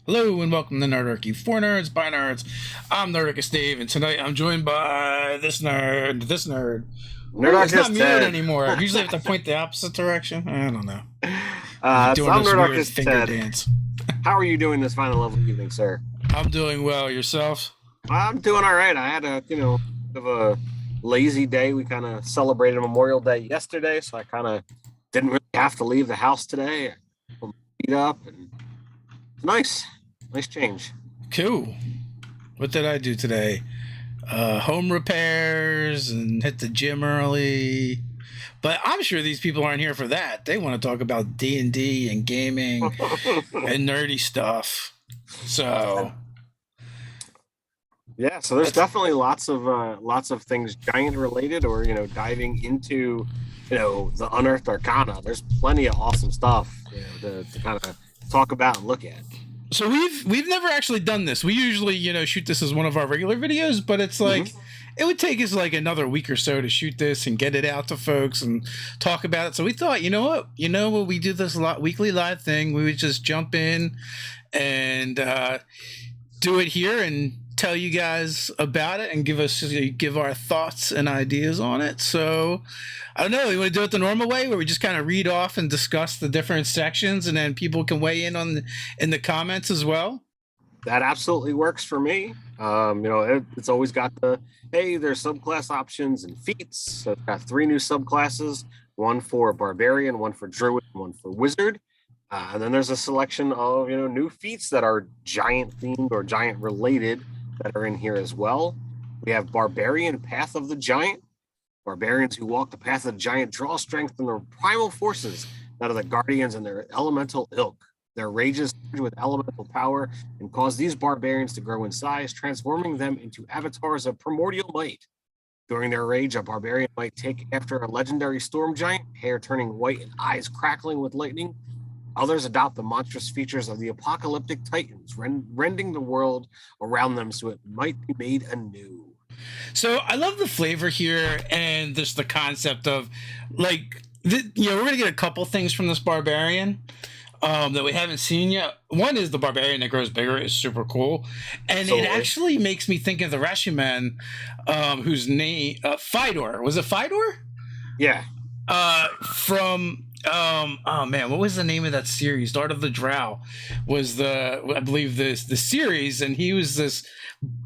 Hello and welcome to Nerdarchy for nerds by nerds. I'm Nerdarchy Steve, and tonight I'm joined by this nerd. Ooh, it's not Nerdarchy muted Ted. anymore. Usually I have to point the opposite direction. I don't know. You're So doing I'm this weird Nerdarchy finger Ted. dance. How are you doing this final level evening, sir? I'm doing well. Yourself? I'm doing all right. I had bit of a lazy day. We kind of celebrated Memorial Day yesterday, so I kind of didn't really have to leave the house today. I put my feet up, and it's nice change. Cool. What did I do today? Home repairs and hit the gym early. But I'm sure these people aren't here for that. They want to talk about D&D and gaming and nerdy stuff. So Yeah, so there's definitely lots of things giant related, or diving into the Unearthed Arcana. There's plenty of awesome stuff to kind of talk about and look at. So we've never actually done this. We usually, shoot this as one of our regular videos, but it's like it would take us like another week or so to shoot this and get it out to folks and talk about it. So we thought, what we do this weekly live thing, we would just jump in and do it here and tell you guys about it and give our thoughts and ideas on it. So I don't know, you want to do it the normal way where we just kind of read off and discuss the different sections and then people can weigh in in the comments as well? That absolutely works for me. It's always got there's subclass options and feats. So it's got 3 new subclasses, one for barbarian, one for druid, and one for wizard. And then there's a selection of new feats that are giant themed or giant related that are in here as well. We have barbarian, path of the giant. Barbarians who walk the path of the giant draw strength from their primal forces, that are the guardians and their elemental ilk. Their rages surge with elemental power and cause these barbarians to grow in size, transforming them into avatars of primordial might. During their rage, a barbarian might take after a legendary storm giant, hair turning white and eyes crackling with lightning. Others adopt the monstrous features of the apocalyptic titans, rending the world around them so it might be made anew. So I love the flavor here and just the concept of we're gonna get a couple things from this barbarian that we haven't seen yet. One is the barbarian that grows bigger is super cool, and Absolutely. it actually makes me think of the Rashiman, whose name Fidor, was it Fidor? Yeah. From oh man, what was the name of that series? Art of the Drow was I believe the series, and he was this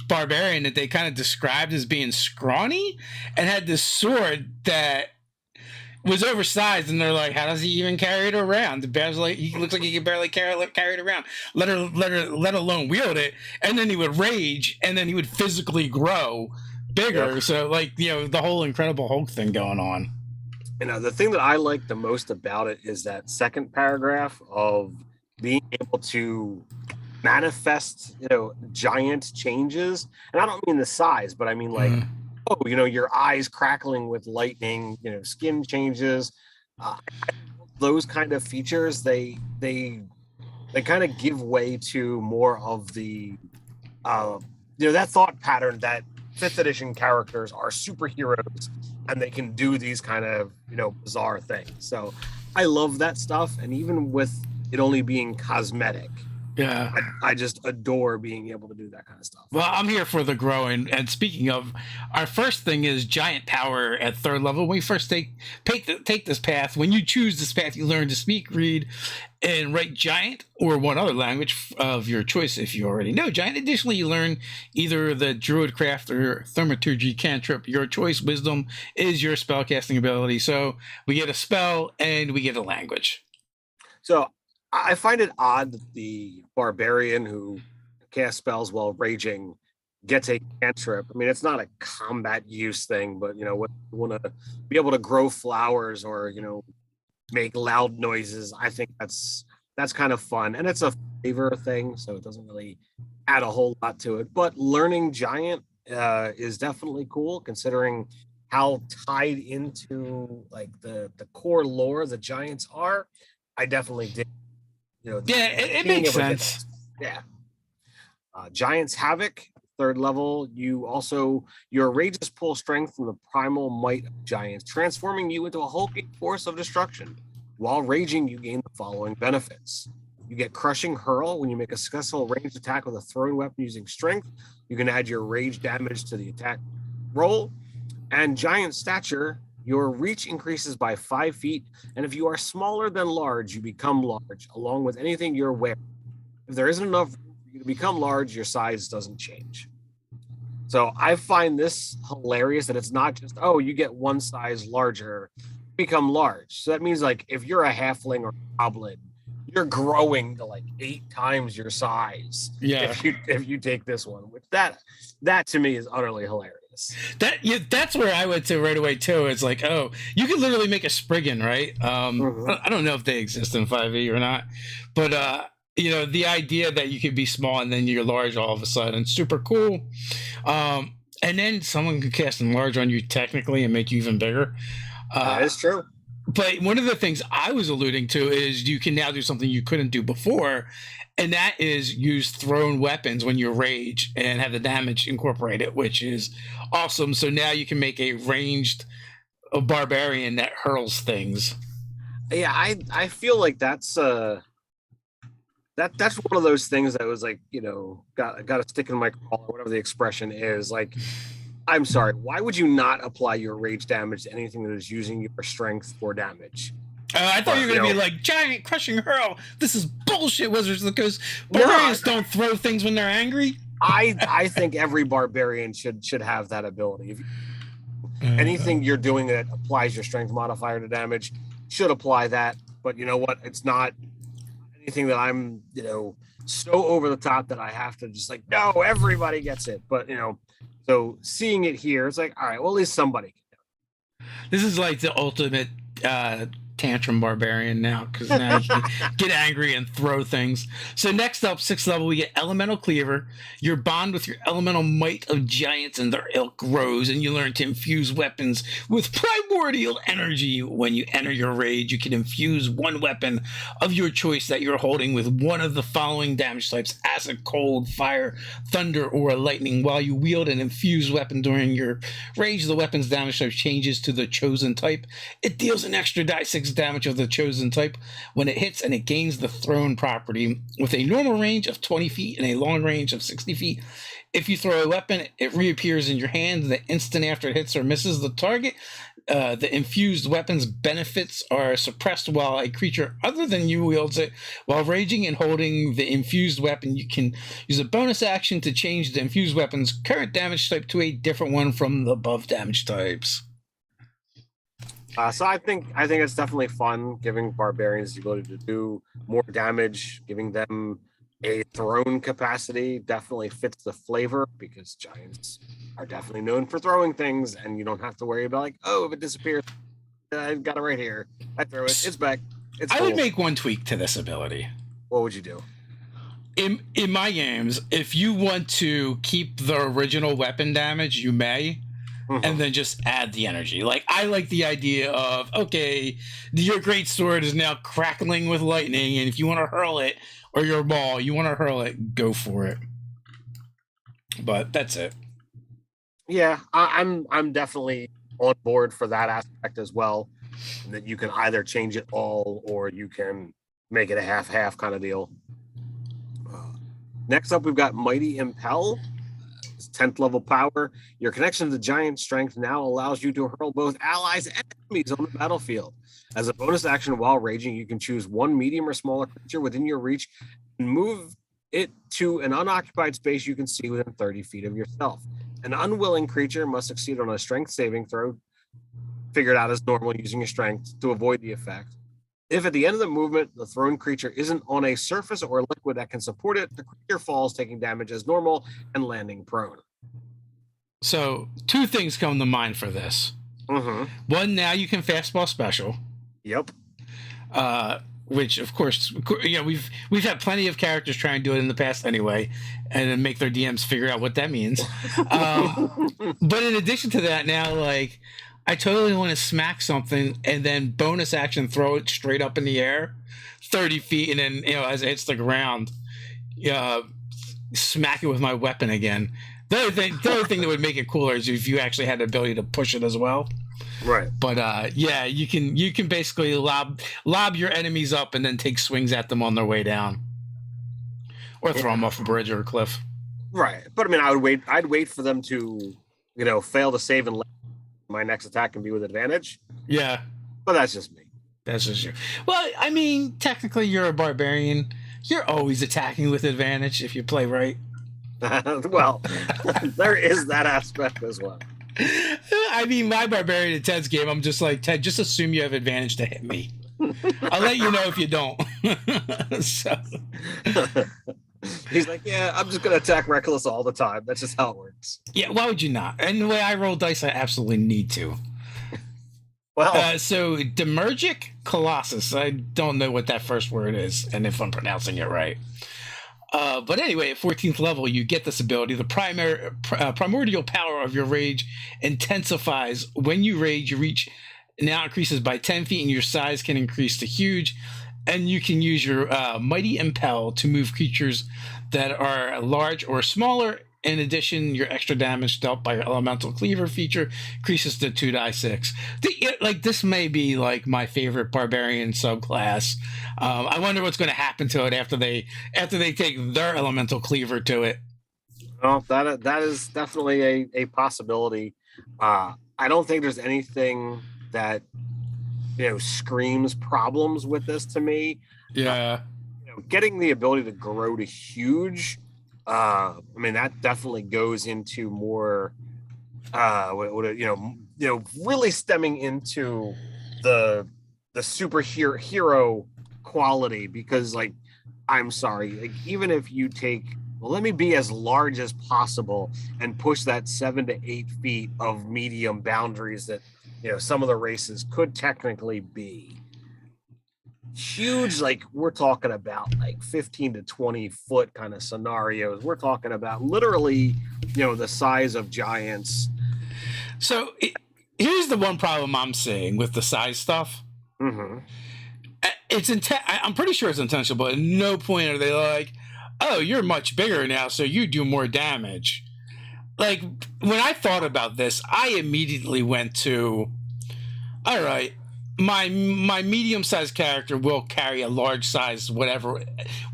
barbarian that they kind of described as being scrawny and had this sword that was oversized, and they're like, how does he even carry it around? The bear's like, he looks like he can barely carry it around, let alone wield it. And then he would rage, and then he would physically grow bigger. Yep. So the whole Incredible Hulk thing going on. The thing that I like the most about it is that second paragraph of being able to manifest, giant changes. And I don't mean the size, but I mean your eyes crackling with lightning, skin changes, those kind of features. They kind of give way to more of the, that thought pattern that 5th edition characters are superheroes and they can do these kind of, bizarre things. So I love that stuff. And even with it only being cosmetic, yeah, I just adore being able to do that kind of stuff. Well, I'm here for the growing. And speaking of, our first thing is giant power at 3rd level. When we first take this path, when you choose this path, you learn to speak, read, and write giant or one other language of your choice if you already know giant. Additionally, you learn either the druidcraft or thaumaturgy cantrip. Your choice. Wisdom is your spellcasting ability. So we get a spell and we get a language. So I find it odd that the barbarian who casts spells while raging gets a cantrip. I mean, it's not a combat use thing, but want to be able to grow flowers or make loud noises. I think that's kind of fun, and it's a flavor thing, so it doesn't really add a whole lot to it. But learning giant is definitely cool, considering how tied into like the core lore the giants are. I definitely did. It makes sense. Yeah. Giants Havoc, 3rd level. Your rages pull strength from the primal might of giants, transforming you into a hulking force of destruction. While raging, you gain the following benefits. You get Crushing Hurl when you make a successful ranged attack with a thrown weapon using strength. You can add your rage damage to the attack roll. And Giant Stature, your reach increases by 5 feet, and if you are smaller than large, you become large, along with anything you're wearing. If there isn't enough room for you to become large, your size doesn't change. So I find this hilarious that it's not just, oh, you get one size larger, become large. So that means like if you're a halfling or a goblin, you're growing to like 8 times your size. Yeah. If you take this one, which that to me is utterly hilarious. That's where I went to right away too. It's like, oh, you can literally make a Spriggan, right? I don't know if they exist in 5e or not, but you know, the idea that you could be small and then you're large all of a sudden, super cool. And then someone could cast enlarge on you technically and make you even bigger. That is true. But one of the things I was alluding to is you can now do something you couldn't do before, and that is use thrown weapons when you rage and have the damage incorporated, which is awesome. So now you can make a ranged barbarian that hurls things. Yeah, I feel like that's one of those things that was like, you know, got to stick in my craw, or whatever the expression is. Like, I'm sorry, why would you not apply your rage damage to anything that is using your strength for damage? I thought you were going to be like, Giant Crushing Hurl. This is bullshit, Wizards, because barbarians don't throw things when they're angry. I think every barbarian should have that ability. If anything you're doing that applies your strength modifier to damage should apply that. But you know what? It's not anything that I'm, you know, so over the top that I have to just like, no, everybody gets it. But, you know, so seeing it here, it's like, all right, well, at least somebody can do it. This is like the ultimate tantrum barbarian now, because now you can get angry and throw things. So next up, 6th level, we get Elemental Cleaver. Your bond with your elemental might of giants and their ilk grows, and you learn to infuse weapons with primordial energy. When you enter your rage, you can infuse one weapon of your choice that you're holding with one of the following damage types: acid, cold, fire, thunder, or lightning. While you wield an infused weapon during your rage, the weapon's damage type changes to the chosen type. It deals an extra die 6 damage of the chosen type when it hits, and it gains the thrown property with a normal range of 20 feet and a long range of 60 feet. If you throw a weapon, it reappears in your hand the instant after it hits or misses the target. The infused weapon's benefits are suppressed while a creature other than you wields it. While raging and holding the infused weapon, you can use a bonus action to change the infused weapon's current damage type to a different one from the above damage types. So I think it's definitely fun giving barbarians the ability to do more damage, giving them a thrown capacity definitely fits the flavor, because giants are definitely known for throwing things, and you don't have to worry about like, oh, if it disappears, I've got it right here. I throw it, it's back. It's cool. I would make one tweak to this ability. What would you do? In my games, if you want to keep the original weapon damage, you may. And then just add the energy. Like, I like the idea of, okay, your great sword is now crackling with lightning, and if you want to hurl it, or your ball, you want to hurl it, go for it. But that's it. Yeah, I'm definitely on board for that aspect as well. And that you can either change it all, or you can make it a half-half kind of deal. Next up, we've got Mighty Impel. 10th level power. Your connection to giant strength now allows you to hurl both allies and enemies on the battlefield. As a bonus action while raging, you can choose one medium or smaller creature within your reach and move it to an unoccupied space you can see within 30 feet of yourself. An unwilling creature must succeed on a strength saving throw, figured out as normal using your strength, to avoid the effect. If at the end of the movement, the thrown creature isn't on a surface or liquid that can support it, the creature falls, taking damage as normal and landing prone. So 2 things come to mind for this. One, now you can fastball special. Yep. Which, of course, you know, we've had plenty of characters try and do it in the past anyway, and then make their DMs figure out what that means. But in addition to that, now, like, I totally want to smack something and then bonus action throw it straight up in the air 30 feet, and then, you know, as it hits the ground, smack it with my weapon again. The other thing that would make it cooler is if you actually had the ability to push it as well. Right. But yeah, you can basically lob your enemies up and then take swings at them on their way down, or throw them off a bridge or a cliff. Right. But I mean, I'd wait for them to, fail to save and let my next attack can be with advantage. Yeah. But that's just me. That's just you. Well, I mean, technically you're a barbarian. You're always attacking with advantage if you play right. Well, there is that aspect as well. I mean, my barbarian in Ted's game, I'm just like, Ted, just assume you have advantage to hit me. I'll let you know if you don't. So. He's like, yeah, I'm just going to attack reckless all the time. That's just how it works. Yeah, why would you not? And the way I roll dice, I absolutely need to. Well, so Demergic Colossus. I don't know what that first word is, and if I'm pronouncing it right. But anyway, at 14th level, you get this ability. The primordial power of your rage intensifies. When you rage, you reach now increases by 10 feet, and your size can increase to huge. And you can use your Mighty Impel to move creatures that are large or smaller. In addition, your extra damage dealt by your Elemental Cleaver feature increases to 2d6. This may be like my favorite barbarian subclass. I wonder what's going to happen to it after they take their Elemental Cleaver to it. Well, that is definitely a possibility. I don't think there's anything that screams problems with this to me. Yeah. Getting the ability to grow to huge. I mean, that definitely goes into more, really stemming into the superhero quality, because I'm sorry, even if you take, let me be as large as possible and push that 7 to 8 feet of medium boundaries that, some of the races could technically be huge. We're talking about 15 to 20 foot kind of scenarios. We're talking about literally, the size of giants. So here's the one problem I'm seeing with the size stuff. Mm-hmm. I'm pretty sure it's intentional, but at no point are they like, oh, you're much bigger now, so you do more damage. When I thought about this, I immediately went to, all right, my medium-sized character will carry a large-sized whatever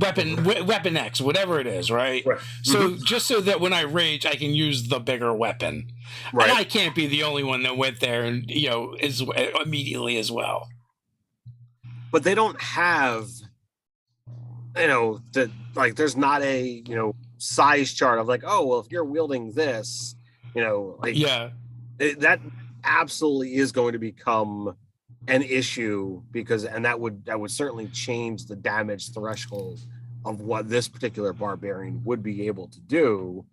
weapon X, whatever it is, right? So just so that when I rage, I can use the bigger weapon, right? And I can't be the only one that went there and is immediately as well. But they don't have, there's not a size chart of if you're wielding this, that absolutely is going to become an issue, and that would certainly change the damage threshold of what this particular barbarian would be able to do,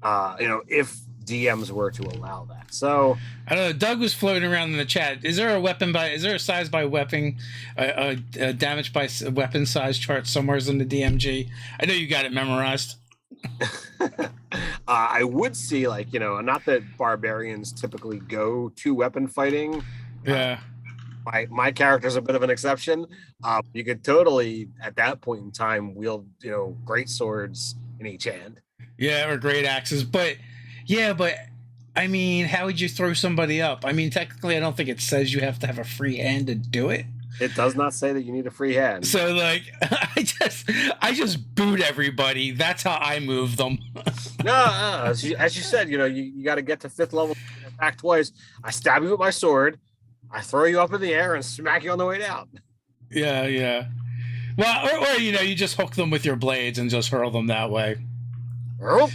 if DMs were to allow that. So I don't know. Doug was floating around in the chat. Is there a size by weapon, a damage by weapon size chart somewhere in the DMG? I know you got it memorized. I would see not that barbarians typically go to weapon fighting. Yeah. My character's a bit of an exception. You could totally at that point in time wield great swords in each hand. Yeah, or great axes. But I mean, how would you throw somebody up? I mean, technically, I don't think it says you have to have a free hand to do it. It does not say that you need a free hand. So I just boot everybody. That's how I move them. No, as you said, you got to get to 5th level, attack twice. I stab you with my sword. I throw you up in the air and smack you on the way down. Yeah. Well, or you just hook them with your blades and just hurl them that way. Hurl?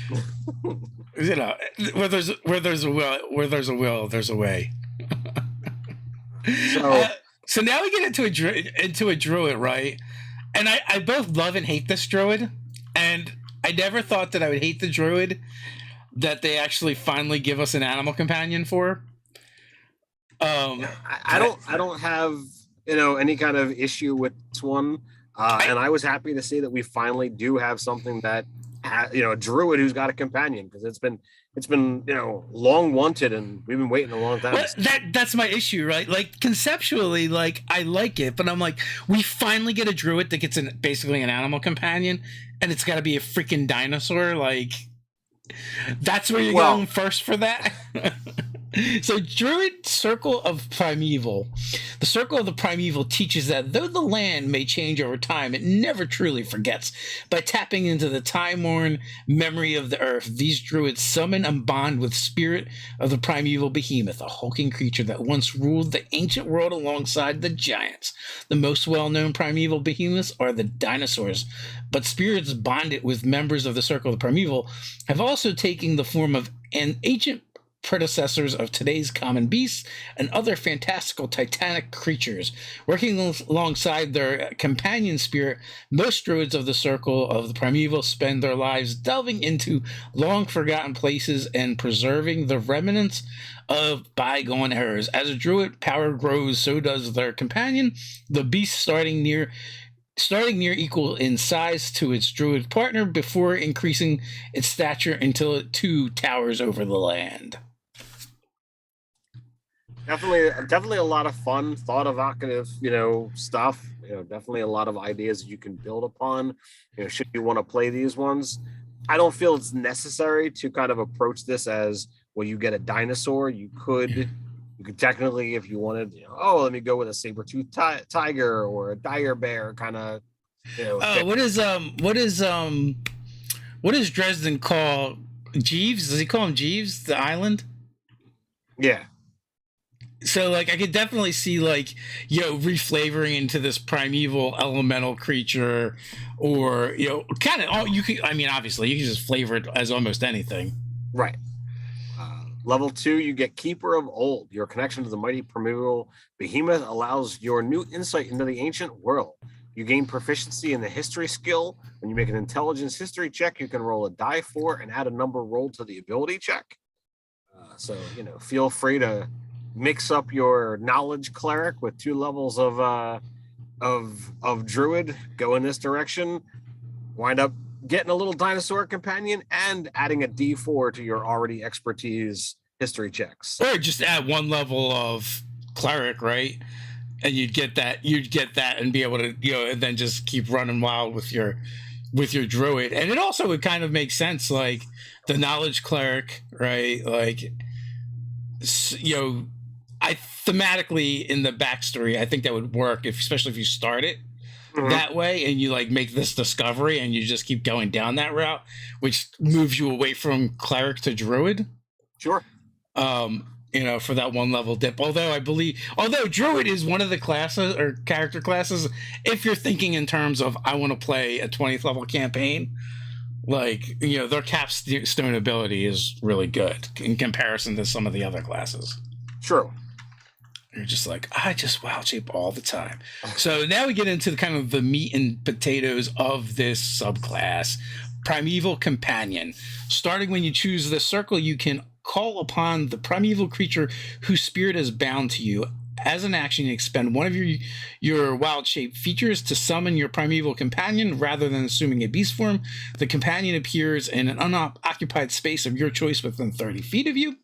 Where there's a will, there's a way. So now we get into a druid, right? And I both love and hate this druid, and I never thought that I would hate the druid that they actually finally give us an animal companion for. I don't have any kind of issue with this one, and I was happy to see that we finally do have something that a druid who's got a companion, because it's been long wanted and we've been waiting a long time. Well, that's my issue, right? Conceptually, I like it, but I'm like, we finally get a druid that gets basically an animal companion, and it's got to be a freaking dinosaur. That's where you're going first for that. So, Druid Circle of Primeval. The Circle of the Primeval teaches that though the land may change over time, it never truly forgets. By tapping into the time-worn memory of the earth, these druids summon and bond with spirit of the primeval behemoth, a hulking creature that once ruled the ancient world alongside the giants. The most well-known primeval behemoths are the dinosaurs, but spirits bonded with members of the Circle of the Primeval have also taken the form of an ancient predecessors of today's common beasts and other fantastical titanic creatures. Working alongside their companion spirit, most druids of the Circle of the Primeval spend their lives delving into long forgotten places and preserving the remnants of bygone eras. As a druid power grows, so does their companion, the beast starting near equal in size to its druid partner before increasing its stature until it too towers over the land. Definitely a lot of fun, thought evocative, stuff. Definitely a lot of ideas you can build upon. Should you want to play these ones, I don't feel it's necessary to kind of approach this as, well, you get a dinosaur. You could technically, if you wanted, let me go with a saber-toothed tiger or a dire bear kind of. What does Dresden call Jeeves? Does he call him Jeeves? The island? Yeah. So, like, I could definitely see, like, reflavoring into this primeval elemental creature, or kind of all you could. I mean, obviously, you can just flavor it as almost anything. Right. Level 2, you get Keeper of Old. Your connection to the mighty primeval behemoth allows your new insight into the ancient world. You gain proficiency in the history skill. When you make an intelligence history check, you can roll a die 4 and add a number rolled to the ability check. So, feel free to mix up your knowledge cleric with 2 levels of druid, go in this direction, wind up getting a little dinosaur companion and adding a D4 to your already expertise history checks. Or just add 1 level of cleric, right? And you'd get that and be able to, and then just keep running wild with your druid. And it also would kind of make sense, like the knowledge cleric, right? Like, I thematically in the backstory, I think that would work, especially if you start it that way and you like make this discovery and you just keep going down that route, which moves you away from cleric to druid. Sure. For that 1 level dip. Although druid is one of the classes or character classes, if you're thinking in terms of I want to play a 20th level campaign, like, their capstone ability is really good in comparison to some of the other classes. True. You're just like, I just wild shape all the time. So now we get into the kind of the meat and potatoes of this subclass. Primeval Companion. Starting when you choose the circle, you can call upon the primeval creature whose spirit is bound to you. As an action, you expend one of your wild shape features to summon your primeval companion. Rather than assuming a beast form, the companion appears in an unoccupied space of your choice within 30 feet of you.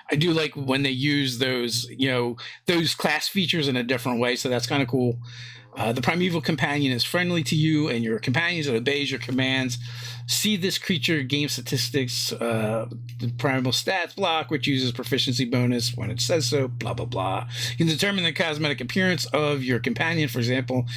I do like when they use those class features in a different way, so that's kind of cool. The primeval companion is friendly to you and your companions and obeys your commands. See this creature game statistics, the primal stats block, which uses proficiency bonus when it says so, blah, blah, blah. You can determine the cosmetic appearance of your companion. For example,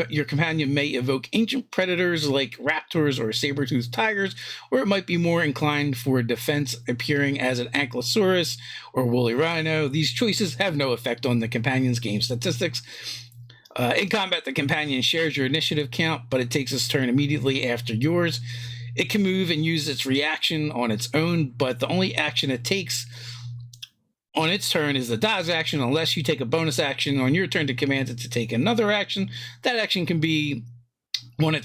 your companion may evoke ancient predators like raptors or saber-toothed tigers, or it might be more inclined for defense, appearing as an ankylosaurus or woolly rhino. These choices have no effect on the companion's game statistics. In combat, the companion shares your initiative count, but it takes its turn immediately after yours. It can move and use its reaction on its own, but the only action it takes on its turn is the dodge action, unless you take a bonus action on your turn to command it to take another action. That action can be one of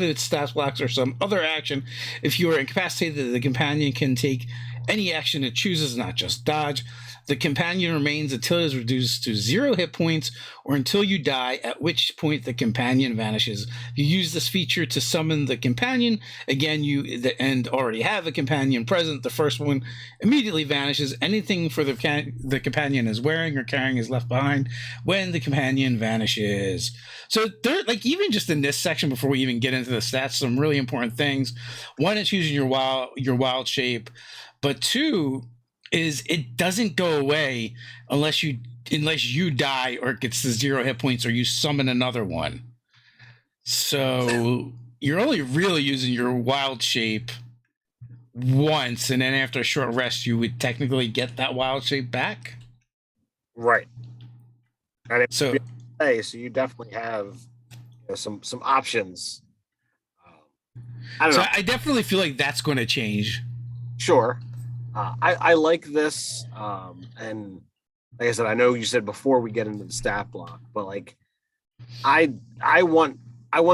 its stats blocks or some other action. If you are incapacitated, the companion can take any action it chooses, not just dodge. The companion remains until it is reduced to 0 hit points or until you die, at which point the companion vanishes. You use this feature to summon the companion. Again, and already have a companion present. The first one immediately vanishes. Anything for the companion is wearing or carrying is left behind when the companion vanishes. So there, like, even just in this section, before we even get into the stats, some really important things. One, it's using your wild shape, but 2, is it doesn't go away unless you die or it gets to 0 hit points or you summon another one. So you're only really using your wild shape once, and then after a short rest, you would technically get that wild shape back. Right. And So so you definitely have some options. I don't so know. I definitely feel like that's going to change. Sure. I like this. And like I said, I know you said before we get into the stat block, but like I want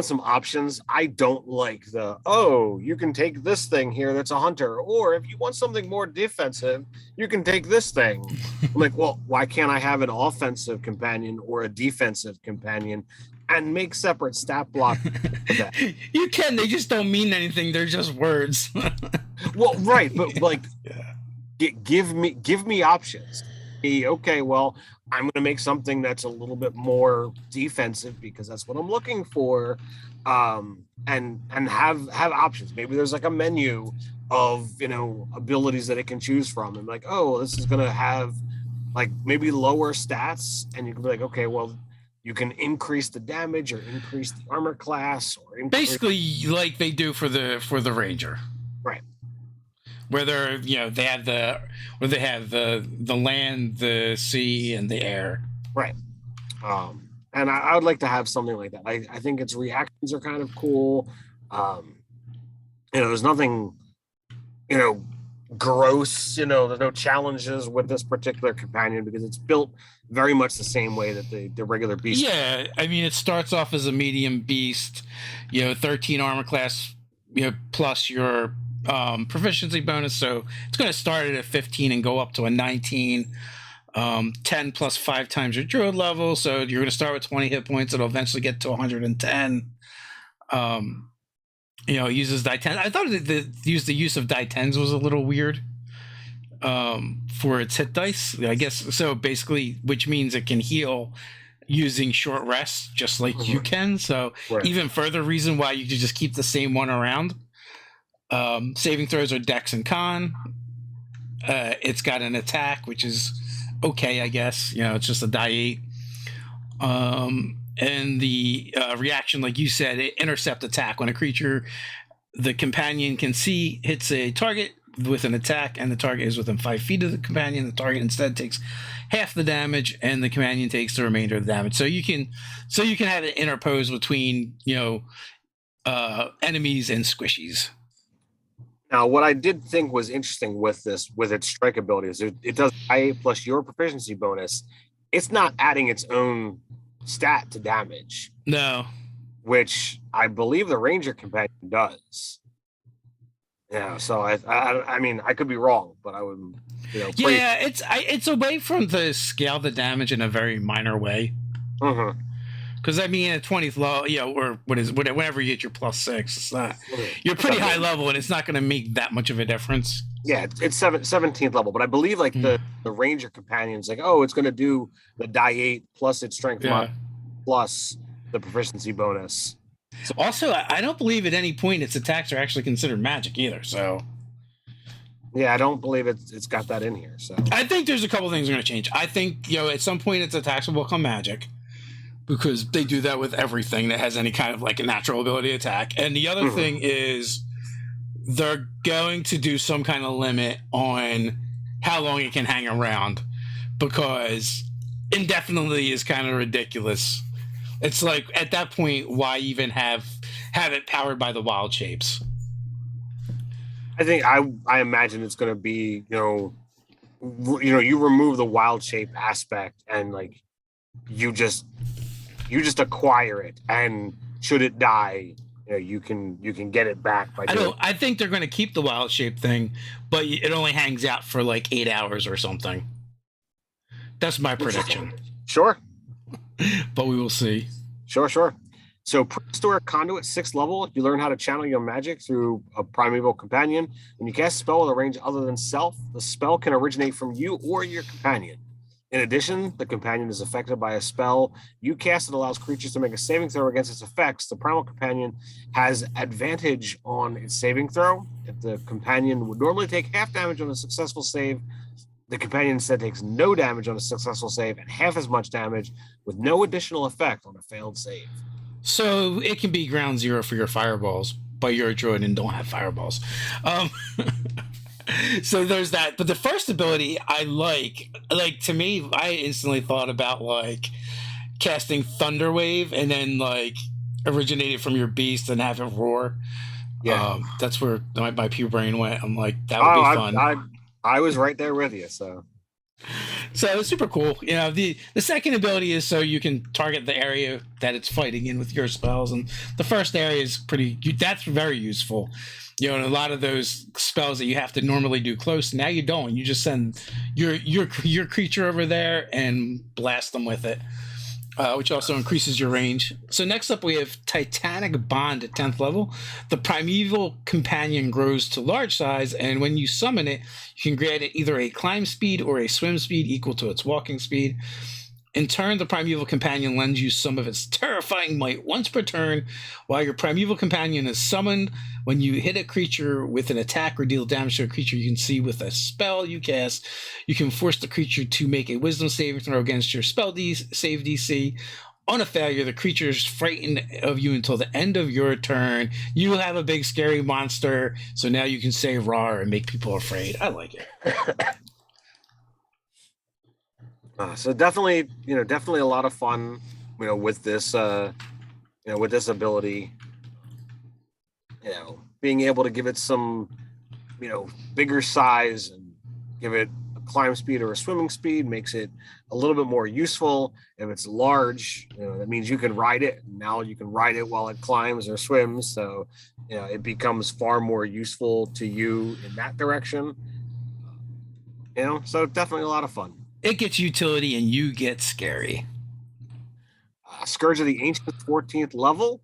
some options. I don't like you can take this thing here that's a hunter, or if you want something more defensive, you can take this thing. I'm like, well, why can't I have an offensive companion or a defensive companion and make separate stat block for that? You can, they just don't mean anything. They're just words. Well, right, but like give me options. Okay, well, I'm going to make something that's a little bit more defensive because that's what I'm looking for, and have options. Maybe there's like a menu of abilities that it can choose from, and like, oh, this is going to have like maybe lower stats, and you can be like, okay, well, you can increase the damage or increase the armor class, or basically like they do for the ranger. Right. Where they have the land, the sea, and the air. Right. And I would like to have something like that. I think its reactions are kind of cool. There's nothing, gross. There's no challenges with this particular companion because it's built very much the same way that the regular beast. Yeah, I mean, it starts off as a medium beast, 13 armor class, plus your proficiency bonus, so it's going to start at a 15 and go up to a 19. 10 plus 5 times your druid level, so you're going to start with 20 hit points. It'll eventually get to 110. It uses die 10. I thought the use of die 10s was a little weird for its hit dice, I guess. So basically, which means it can heal using short rests just like you can. So right. Even further reason why you could just keep the same one around. Saving throws are dex and con. It's got an attack, which is okay, I guess. It's just a die 8. And the reaction, like you said, it intercept attack. When a creature the companion can see hits a target with an attack, and the target is within 5 feet of the companion, the target instead takes half the damage, and the companion takes the remainder of the damage. So you can have it interpose between enemies and squishies. Now, what I did think was interesting with this, with its strike ability, is it does IA plus your proficiency bonus. It's not adding its own stat to damage. No. Which I believe the Ranger companion does. Yeah, so I mean, I could be wrong, but I would, Yeah, it's a way from to scale the damage in a very minor way. Mm-hmm. Because I mean, at 20th level, or whenever you get your +6, it's not. You're pretty high level, and it's not going to make that much of a difference. Yeah, it's 17th level, but I believe like the Ranger companion's like, it's going to do the die 8 plus its strength mod plus the proficiency bonus. So, also, I don't believe at any point its attacks are actually considered magic either. So. Yeah, I don't believe it's got that in here. So I think there's a couple things are going to change. I think at some point its attacks will become magic. Because they do that with everything that has any kind of like a natural ability attack. And the other thing is they're going to do some kind of limit on how long it can hang around, because indefinitely is kind of ridiculous. It's like at that point, why even have it powered by the wild shapes? I think I imagine it's going to be, you remove the wild shape aspect and like you just acquire it, and should it die, you can get it back by I think they're going to keep the wild shape thing, but it only hangs out for like 8 hours or something. That's my prediction. Sure. But we will see. Sure. So prehistoric conduit 6th level, you learn how to channel your magic through a primeval companion. When you cast a spell with a range other than self, the spell can originate from you or your companion. In addition, the companion is affected by a spell you cast that allows creatures to make a saving throw against its effects. The primal companion has advantage on its saving throw. If the companion would normally take half damage on a successful save, The companion instead takes no damage on a successful save and half as much damage with no additional effect on a failed save. So it can be ground zero for your fireballs, but you're a druid and don't have fireballs. Um, so there's that. But the first ability I like to me, I instantly thought about like casting Thunder Wave and then like originated from your beast and have it roar. Yeah, that's where my pure brain went. I'm like, that would be fun. I was right there with you. So it's super cool. You know, the second ability is so you can target the area that it's fighting in with your spells, and the first area is that's very useful. You know, and a lot of those spells that you have to normally do close, now you don't. You just send your creature over there and blast them with it. Which also increases your range. So next up we have Titanic Bond at 10th level. The primeval companion grows to large size, and when you summon it, you can grant it either a climb speed or a swim speed equal to its walking speed. In turn, the primeval companion lends you some of its terrifying might once per turn. While your primeval companion is summoned, when you hit a creature with an attack or deal damage to a creature you can see with a spell you cast, you can force the creature to make a wisdom saving throw against your spell save DC. On a failure, the creature is frightened of you until the end of your turn. You will have a big scary monster, so now you can say "rawr" and make people afraid. I like it. So definitely a lot of fun, with this, with this ability, being able to give it some, bigger size and give it a climb speed or a swimming speed makes it a little bit more useful. If it's large, that means you can ride it. Now you can ride it while it climbs or swims. So, it becomes far more useful to you in that direction. So definitely a lot of fun. It gets utility and you get scary. Scourge of the Ancients, 14th level.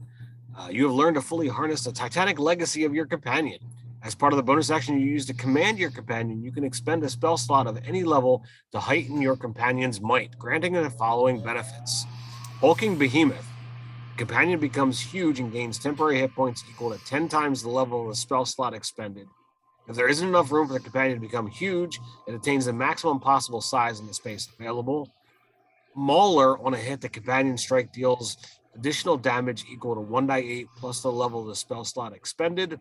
You have learned to fully harness the Titanic legacy of your companion. As part of the bonus action you use to command your companion, you can expend a spell slot of any level to heighten your companion's might, granting the following benefits. Hulking Behemoth. The companion becomes huge and gains temporary hit points equal to 10 times the level of the spell slot expended. If there isn't enough room for the companion to become huge, it attains the maximum possible size in the space available. Mauler, on a hit, the companion strike deals additional damage equal to 1d8 plus the level of the spell slot expended.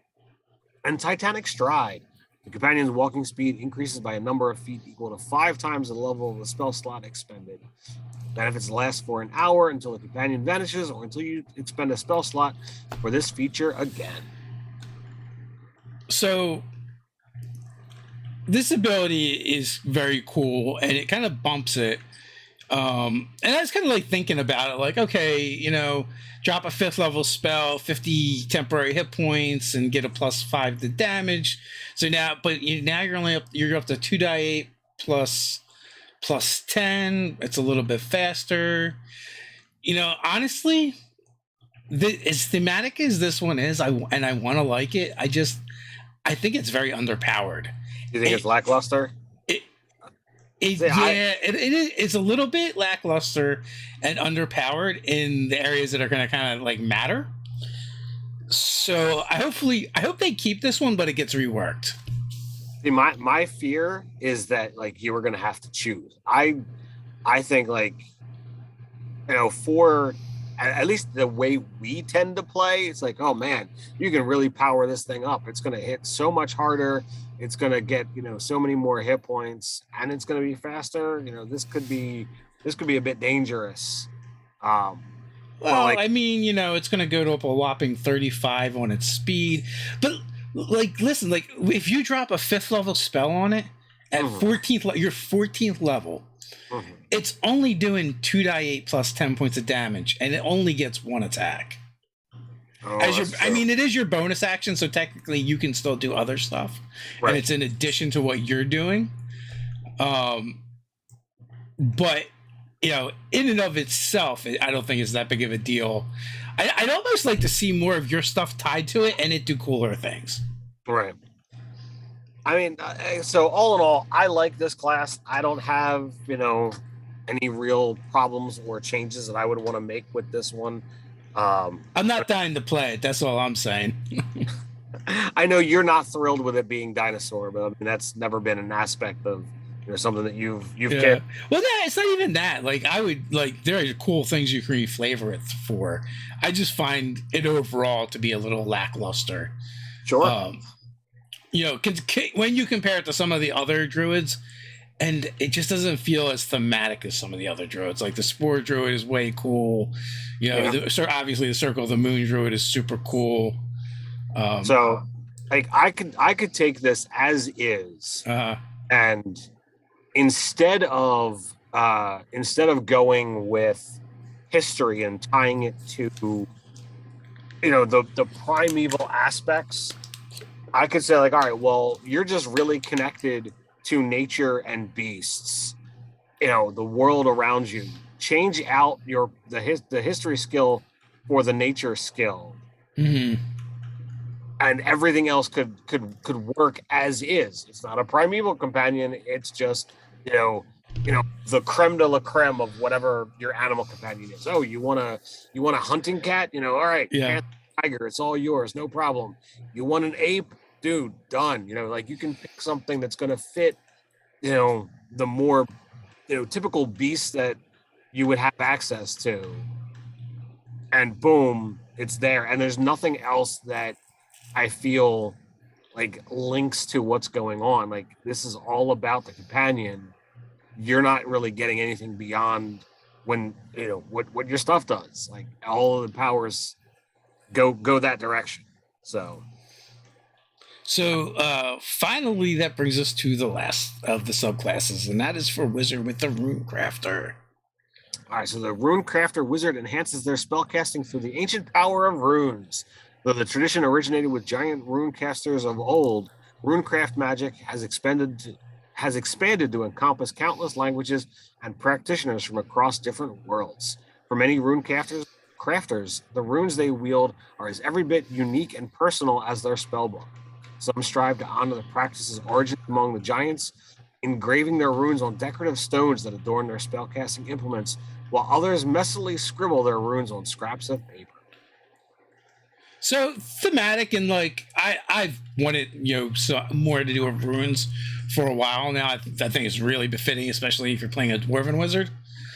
And Titanic Stride. The companion's walking speed increases by a number of feet equal to 5 times the level of the spell slot expended. Benefits last for an hour until the companion vanishes or until you expend a spell slot for this feature again. So this ability is very cool, and it kind of bumps it. And I was kind of like thinking about it, like, okay, drop a 5th level spell, 50 temporary hit points, and get a +5 to damage. So now, now you're up to 2d8 plus 10. It's a little bit faster. Honestly, as thematic as this one is, I want to like it. I think it's very underpowered. You think it's lackluster? It's a little bit lackluster and underpowered in the areas that are going to kind of like matter. So I hope they keep this one, but it gets reworked. See, my fear is that like you were going to have to choose. I think like for at least the way we tend to play, it's like, oh man, you can really power this thing up. It's going to hit so much harder. It's going to get, so many more hit points, and it's going to be faster. This could be a bit dangerous. Well, it's going to go to up a whopping 35 on its speed. But like, listen, like if you drop a 5th level spell on it at 14th, your 14th level, it's only doing 2d8 plus 10 points of damage, and it only gets 1 attack. It is your bonus action, so technically you can still do other stuff, right? And it's in addition to what you're doing. But in and of itself, I don't think it's that big of a deal. I'd almost like to see more of your stuff tied to it, and it do cooler things. Right. So all in all, I like this class. I don't have any real problems or changes that I would want to make with this one. I'm not dying to play it. That's all I'm saying. I know you're not thrilled with it being dinosaur, but that's never been an aspect of something that you've yeah. Well, no, it's not even that. Like, I would like there are cool things you can reflavor it for. I just find it overall to be a little lackluster. Sure. When you compare it to some of the other druids, and it just doesn't feel as thematic as some of the other druids. Like the Spore Druid is way cool. Obviously the Circle of the Moon Druid is super cool. So, like, I could take this as is, and instead of going with history and tying it to the primeval aspects, I could say, like, all right, well, you're just really connected to nature and beasts, the world around you. Change out the history skill for the nature skill, mm-hmm. and everything else could work as is. It's not a primeval companion. It's just the creme de la creme of whatever your animal companion is. Oh, you want a hunting cat? All right, yeah. Tiger, it's all yours, no problem. You want an ape? Dude, done. Like, you can pick something that's going to fit the more typical beasts that you would have access to, and boom, it's there. And there's nothing else that I feel like links to what's going on. Like, this is all about the companion. You're not really getting anything beyond when what your stuff does. Like, all of the powers go that direction. So finally, that brings us to the last of the subclasses, and that is for Wizard with the Runecrafter. All right, so the Runecrafter Wizard enhances their spellcasting through the ancient power of runes. Though the tradition originated with giant runecasters of old, runecraft magic has expanded to encompass countless languages and practitioners from across different worlds. For many crafters, the runes they wield are as every bit unique and personal as their spellbook. Some strive to honor the practice's origins among the giants, engraving their runes on decorative stones that adorn their spellcasting implements, while others messily scribble their runes on scraps of paper. So thematic, and like I've wanted more to do with runes for a while now. I think it's really befitting, especially if you're playing a dwarven wizard.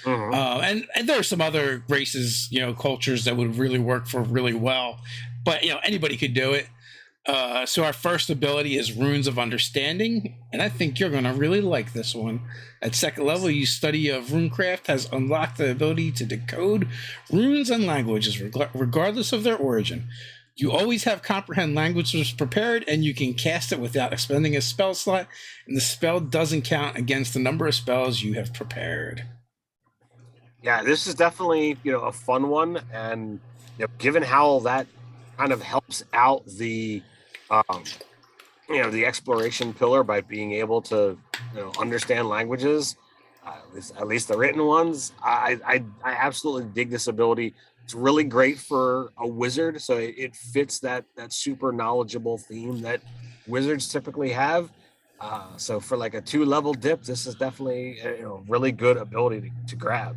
Mm-hmm. And there are some other races, cultures that would really work for really well, but anybody could do it. So our first ability is Runes of Understanding, and I think you're going to really like this one. At second level, your study of runecraft has unlocked the ability to decode runes and languages regardless of their origin. You always have comprehend languages prepared, and you can cast it without expending a spell slot, and the spell doesn't count against the number of spells you have prepared. Yeah, this is definitely a fun one, and given how that kind of helps out the the exploration pillar by being able to understand languages, at least the written ones. I absolutely dig this ability. It's really great for a wizard, so it fits that super knowledgeable theme that wizards typically have. So for like a 2-level dip, this is definitely a really good ability to grab.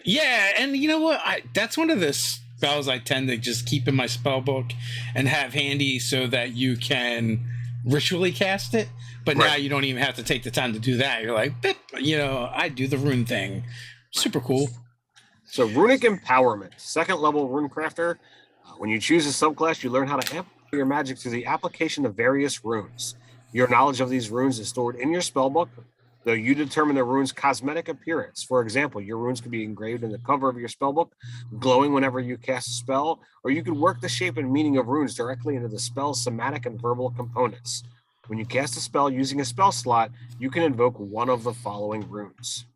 Yeah, and you know what? That's one of the spells I tend to just keep in my spell book and have handy so that you can ritually cast it. But Right. Now you don't even have to take the time to do that. You're like, I do the rune thing. Super cool. So Runic Empowerment, 2nd level Runecrafter. When you choose a subclass, you learn how to amplify your magic through the application of various runes. Your knowledge of these runes is stored in your spellbook, though you determine the rune's cosmetic appearance. For example, your runes could be engraved in the cover of your spellbook, glowing whenever you cast a spell, or you could work the shape and meaning of runes directly into the spell's somatic and verbal components. When you cast a spell using a spell slot, you can invoke one of the following runes.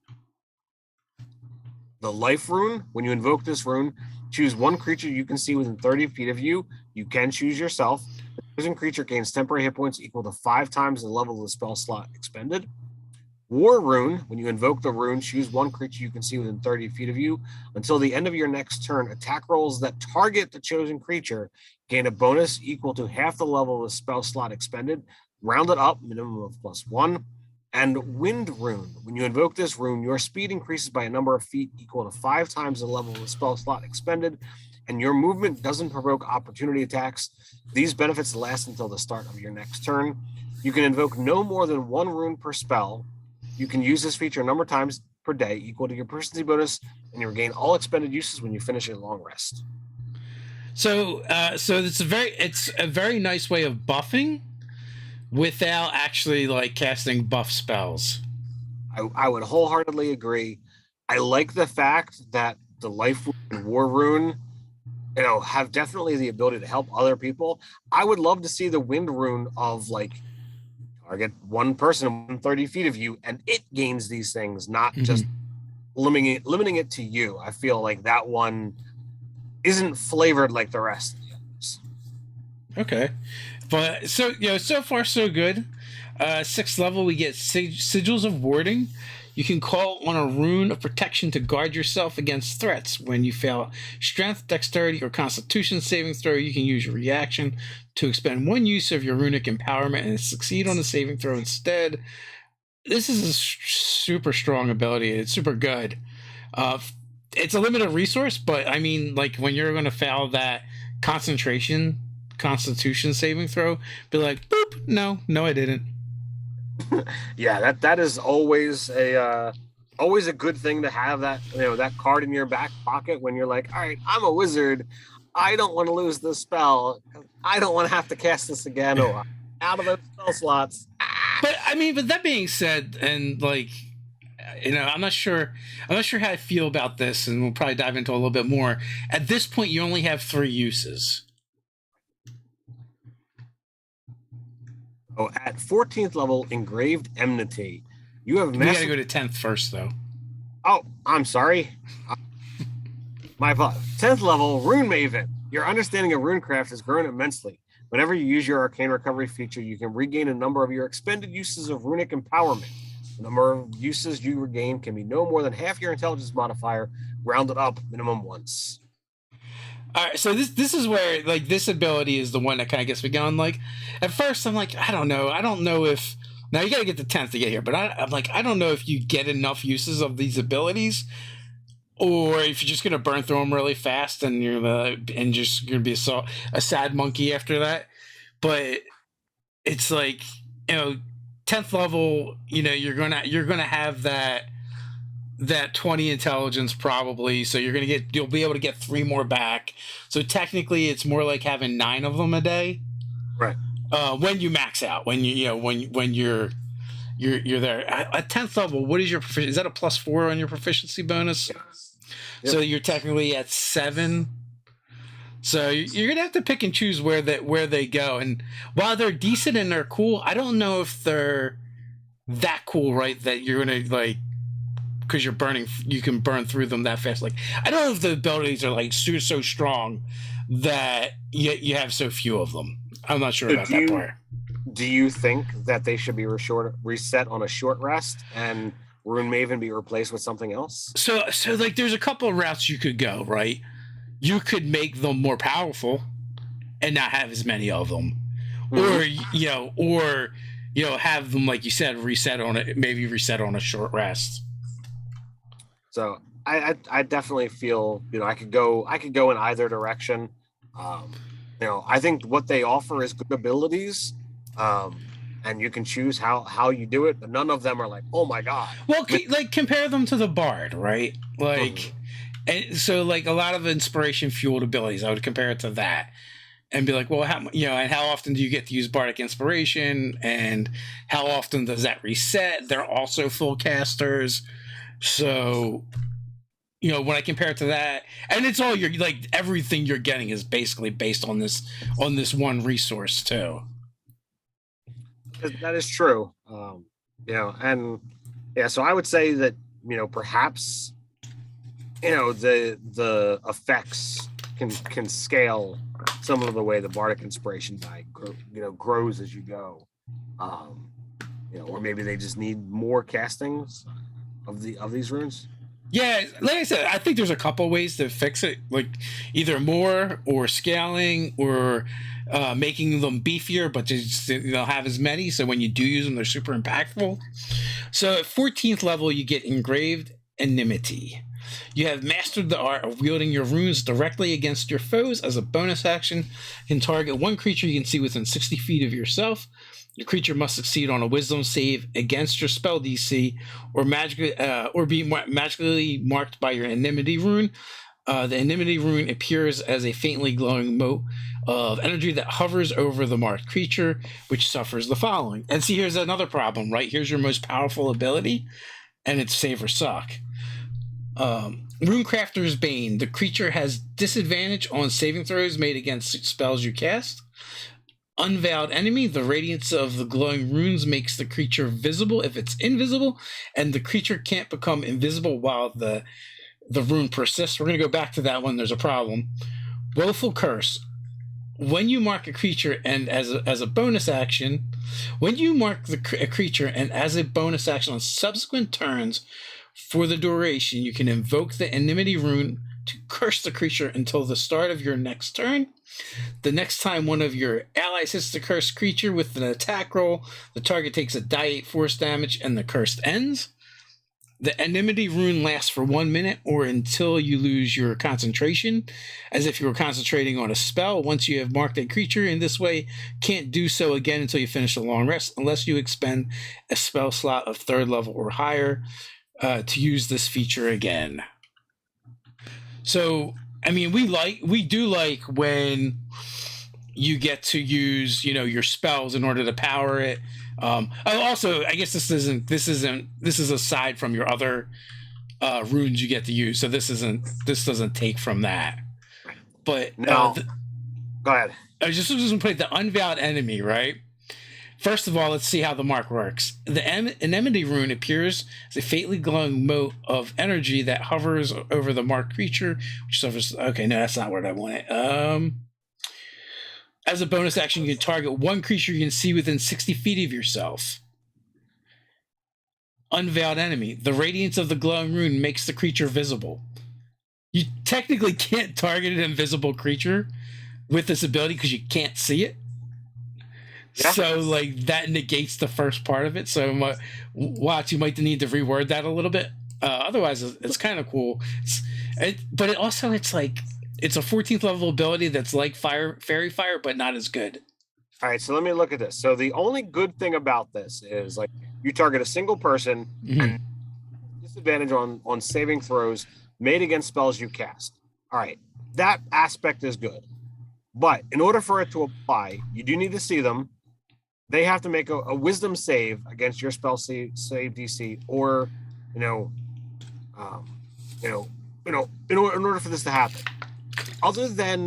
The Life rune. When you invoke this rune, choose one creature you can see within 30 feet of you. You can choose yourself. The chosen creature gains temporary hit points equal to 5 times the level of the spell slot expended. War rune. When you invoke the rune, choose one creature you can see within 30 feet of you. Until the end of your next turn, attack rolls that target the chosen creature gain a bonus equal to half the level of the spell slot expended. Rounded up, minimum of +1. And Wind rune. When you invoke this rune, your speed increases by a number of feet equal to 5 times the level of the spell slot expended, and your movement doesn't provoke opportunity attacks. These benefits last until the start of your next turn. You can invoke no more than one rune per spell. You can use this feature a number of times per day, equal to your proficiency bonus, and you regain all expended uses when you finish a long rest. So, it's a very nice way of buffing without actually like casting buff spells. I would wholeheartedly agree. I like the fact that the life and war rune, have definitely the ability to help other people. I would love to see the wind rune of like target one person within 30 feet of you, and it gains these things, not just limiting it to you. I feel like that one isn't flavored like the rest of the others. Okay, but so far so good. 6th level, we get Sigils of Warding. You can call on a rune of protection to guard yourself against threats. When you fail Strength, Dexterity, or Constitution saving throw, you can use your reaction to expend 1 use of your runic empowerment and succeed on the saving throw instead. This is a super strong ability. It's super good. It's a limited resource, but I mean, like when you're going to fail that Constitution saving throw, be like, boop, no, I didn't. Yeah, that is always a good thing to have, that that card in your back pocket when you're like, all right, I'm a wizard, I don't want to lose this spell, I don't want to have to cast this again, or out of those spell slots. But I mean, but that being said, and like, I'm not sure how I feel about this, and we'll probably dive into a little bit more. At this point, you only have 3 uses. Oh, at 14th level, Engraved Enmity, you have We gotta go to 10th first, though. Oh, I'm sorry. My fault. 10th level, Rune Maven. Your understanding of Runecraft has grown immensely. Whenever you use your Arcane Recovery feature, you can regain a number of your expended uses of Runic Empowerment. The number of uses you regain can be no more than half your Intelligence modifier, rounded up minimum once. All right, so this is where like this ability is the one that kind of gets me going. Like at first I'm like, I don't know if now you got to get the 10th to get here, but I'm like, I don't know if you get enough uses of these abilities, or if you're just gonna burn through them really fast and you're just gonna be a sad monkey after that. But it's like 10th level, you're gonna have that 20 intelligence probably, so you'll be able to get 3 more back. So technically it's more like having 9 of them a day, right? When you max out, when you're there at 10th level. What is your proficiency? Is that a +4 on your proficiency bonus? Yes. Yep. So you're technically at 7. So you're gonna have to pick and choose where they go. And while they're decent and they're cool, I don't know if they're that cool, right? That you're gonna like, because you can burn through them that fast. Like, I don't know if the abilities are like so strong that you have so few of them. I'm not sure about that part. Do you think that they should be reset on a short rest and Rune Maven be replaced with something else? So like, there's a couple of routes you could go, right? You could make them more powerful and not have as many of them, or have them, like you said, reset on a short rest. So I definitely feel I could go in either direction. I think what they offer is good abilities, and you can choose how you do it, but none of them are like, oh my god. Well, like compare them to the Bard, right? Like, and so like a lot of inspiration fueled abilities, I would compare it to that, and be like, well, and how often do you get to use Bardic Inspiration, and how often does that reset? They're also full casters. So, when I compare it to that, and it's all everything you're getting is basically based on this one resource too. That is true. So I would say that perhaps the effects can scale some of the way the Bardic Inspiration die grows as you go, or maybe they just need more castings of these runes. Yeah, like I said, I think there's a couple ways to fix it, like either more or scaling or making them beefier, but just have as many, so when you do use them, they're super impactful. So at 14th level, you get Engraved Enmity. You have mastered the art of wielding your runes directly against your foes. As a bonus action, you can target one creature you can see within 60 feet of yourself. Your creature must succeed on a Wisdom save against your spell DC, or be magically marked by your Enmity rune. The Enmity rune appears as a faintly glowing mote of energy that hovers over the marked creature, which suffers the following. And see, here's another problem, right? Here's your most powerful ability, and it's save or suck. Runecrafter's Bane. The creature has disadvantage on saving throws made against spells you cast. Unveiled Enemy. The radiance of the glowing runes makes the creature visible if it's invisible, and the creature can't become invisible while the rune persists. We're going to go back to that one. There's a problem. Woeful Curse. When you mark a creature and as a bonus action, a creature and as a bonus action on subsequent turns for the duration, you can invoke the Enmity rune to curse the creature until the start of your next turn. The next time one of your allies hits the cursed creature with an attack roll, the target takes a die 8 force damage and the curse ends. The Enmity rune lasts for 1 minute or until you lose your concentration, as if you were concentrating on a spell. Once you have marked a creature in this way, can't do so again until you finish a long rest, unless you expend a spell slot of 3rd level or higher to use this feature again. So, I mean, we do like when you get to use, your spells in order to power it. Also, I guess this is aside from your other runes you get to use. So this doesn't take from that. But no, go ahead. I just going to put the Unveiled Enemy, right? First of all, let's see how the mark works. The Enmity rune appears as a faintly glowing mote of energy that hovers over the marked creature, which suffers. Okay, no, that's not what I wanted. As a bonus action, you can target one creature you can see within 60 feet of yourself. Unveiled Enemy. The radiance of the glowing rune makes the creature visible. You technically can't target an invisible creature with this ability because you can't see it. Yeah. So, that negates the first part of it. So, you might need to reword that a little bit. Otherwise, it's kind of cool. But it's a 14th level ability that's like Fairy Fire, but not as good. All right, so let me look at this. So the only good thing about this is you target a single person and disadvantage on saving throws made against spells you cast. All right, that aspect is good. But in order for it to apply, you do need to see them. They have to make a wisdom save against your spell save DC, or in order for this to happen. Other than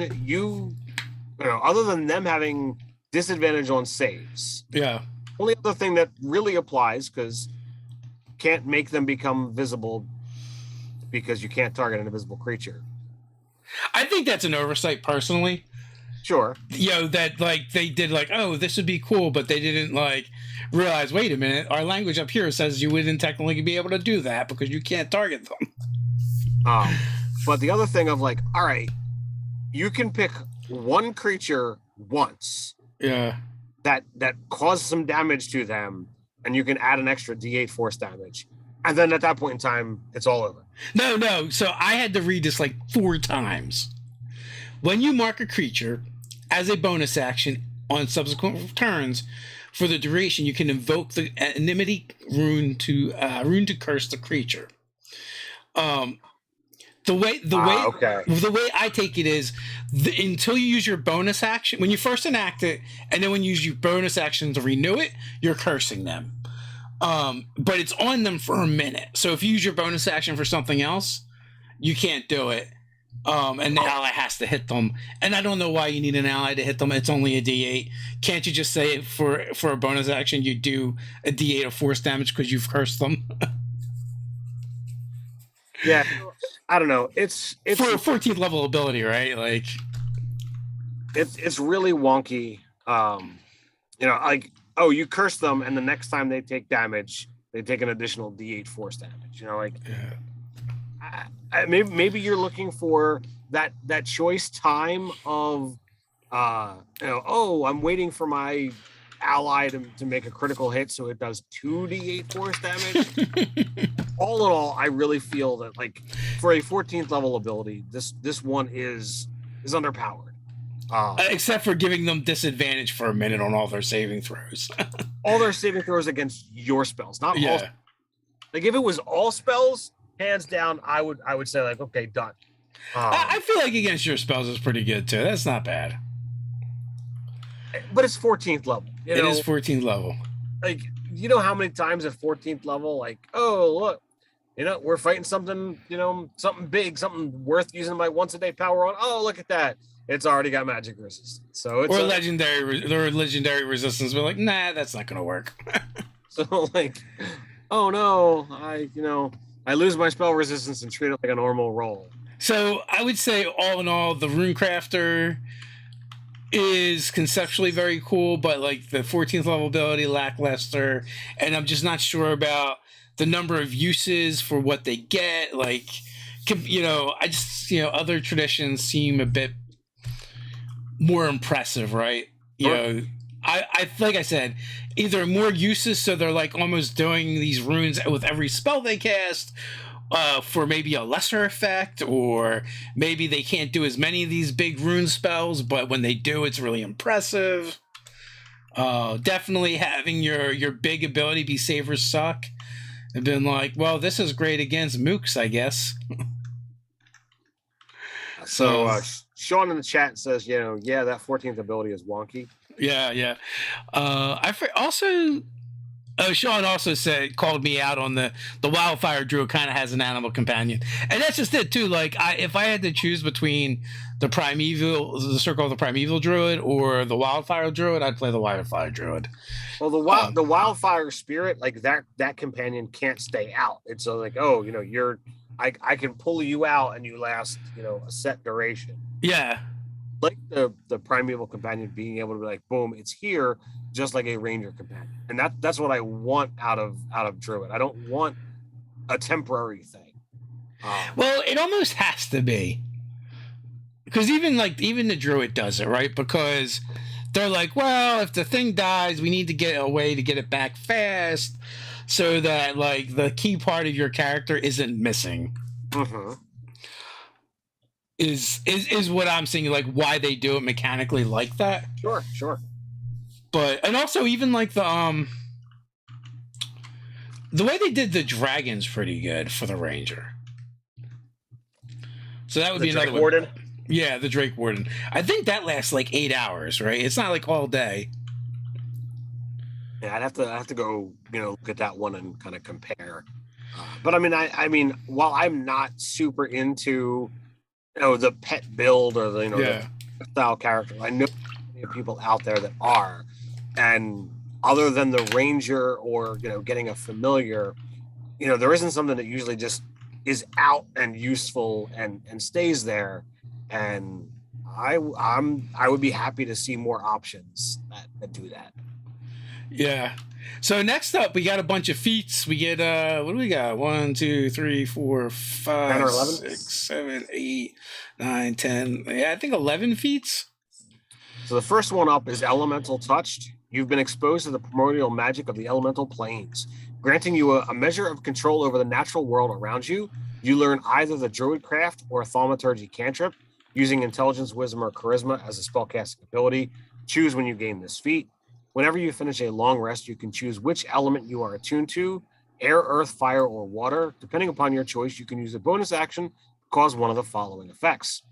them having disadvantage on saves. Yeah. Only other thing that really applies, because you can't make them become visible because you can't target an invisible creature. I think that's an oversight personally. Sure. That they did oh, this would be cool, but they didn't realize, wait a minute, our language up here says you wouldn't technically be able to do that because you can't target them. But the other thing of all right, you can pick one creature once. Yeah. That causes some damage to them, and you can add an extra D8 force damage. And then at that point in time, it's all over. No. So I had to read this 4 times. When you mark a creature as a bonus action on subsequent turns, for the duration, you can invoke the Enmity rune to curse the creature. The way I take it is until you use your bonus action, when you first enact it, and then when you use your bonus action to renew it, you're cursing them. But it's on them for a minute. So if you use your bonus action for something else, you can't do it. And the ally has to hit them. And I don't know why you need an ally to hit them. It's only a D8. Can't you just say for a bonus action you do a D8 of force damage because you've cursed them? Yeah, I don't know. It's for a 14th level ability, right? It's really wonky. You curse them, and the next time they take damage, they take an additional D8 force damage. Maybe you're looking for that choice time of, I'm waiting for my ally to make a critical hit, so it does 2d8 force damage. All in all, I really feel that for a 14th level ability, this one is underpowered. Except for giving them disadvantage for a minute on all their saving throws. All their saving throws against your spells, not all. Like if it was all spells, hands down, I would say like, okay, done. I feel like against your spells is pretty good too. That's not bad. But it's 14th level. It is 14th level. Like, you know how many times at 14th level, like, oh, look, we're fighting something, something big, something worth using my once a day power on. Oh, look at that. It's already got magic resistance. So it's legendary resistance. We're like, nah, that's not going to work. So like, oh no, I lose my spell resistance and treat it like a normal roll. So I would say all in all, the Runecrafter is conceptually very cool, but like the 14th level ability lackluster, and I'm just not sure about the number of uses for what they get. Like, I just, other traditions seem a bit more impressive, right? I like I said, either more uses, so they're like almost doing these runes with every spell they cast, for maybe a lesser effect, or maybe they can't do as many of these big rune spells, but when they do, it's really impressive. Definitely having your big ability be save or suck, and been like, well, this is great against mooks, I guess. So Sean in the chat says, that 14th ability is wonky. Yeah. Sean also called me out on the wildfire druid kind of has an animal companion, and that's just it too. Like, if I had to choose between the circle of the primeval druid or the wildfire druid, I'd play the wildfire druid. Well, the wildfire spirit, like that companion can't stay out. It's like, I can pull you out and you last, a set duration. Yeah. Like the primeval companion being able to be like, boom, it's here, just like a ranger companion. And that's what I want out of druid. I don't want a temporary thing. Well, it almost has to be. Because even the druid does it, right? Because they're like, well, if the thing dies, we need to get a way to get it back fast, so that like the key part of your character isn't missing. Mm-hmm. Is what I'm seeing, like why they do it mechanically like that. Sure. But and also even like the way they did the dragon's pretty good for the ranger. So that would be another warden. Yeah, the Drake Warden. I think that lasts like 8 hours, right? It's not like all day. Yeah, I'd have to go, look at that one and kind of compare. But I mean, while I'm not super into, the pet build or the style character, I know many people out there that are, and other than the ranger or getting a familiar, there isn't something that usually just is out and useful and stays there. And I would be happy to see more options that do that. Yeah. So next up, we got a bunch of feats. We get what do we got? 1, 2, 3, 4, 5, 10 or 11? 6, 7, 8, 9, 10. Yeah, I think 11 feats. So the first one up is Elemental Touched. You've been exposed to the primordial magic of the elemental planes, granting you a measure of control over the natural world around you. You learn either the Druidcraft or Thaumaturgy cantrip, using Intelligence, Wisdom, or Charisma as a spellcasting ability. Choose when you gain this feat. Whenever you finish a long rest, you can choose which element you are attuned to, air, earth, fire, or water. Depending upon your choice, you can use a bonus action to cause one of the following effects.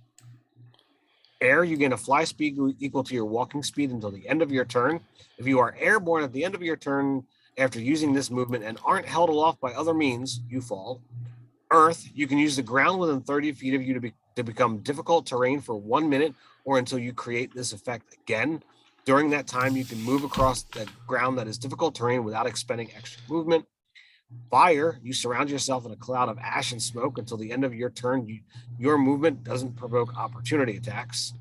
Air, you gain a fly speed equal to your walking speed until the end of your turn. If you are airborne at the end of your turn after using this movement and aren't held aloft by other means, you fall. Earth, you can use the ground within 30 feet of you to become difficult terrain for 1 minute or until you create this effect again. During that time, you can move across the ground that is difficult terrain without expending extra movement. Fire, you surround yourself in a cloud of ash and smoke until the end of your turn. Your movement doesn't provoke opportunity attacks.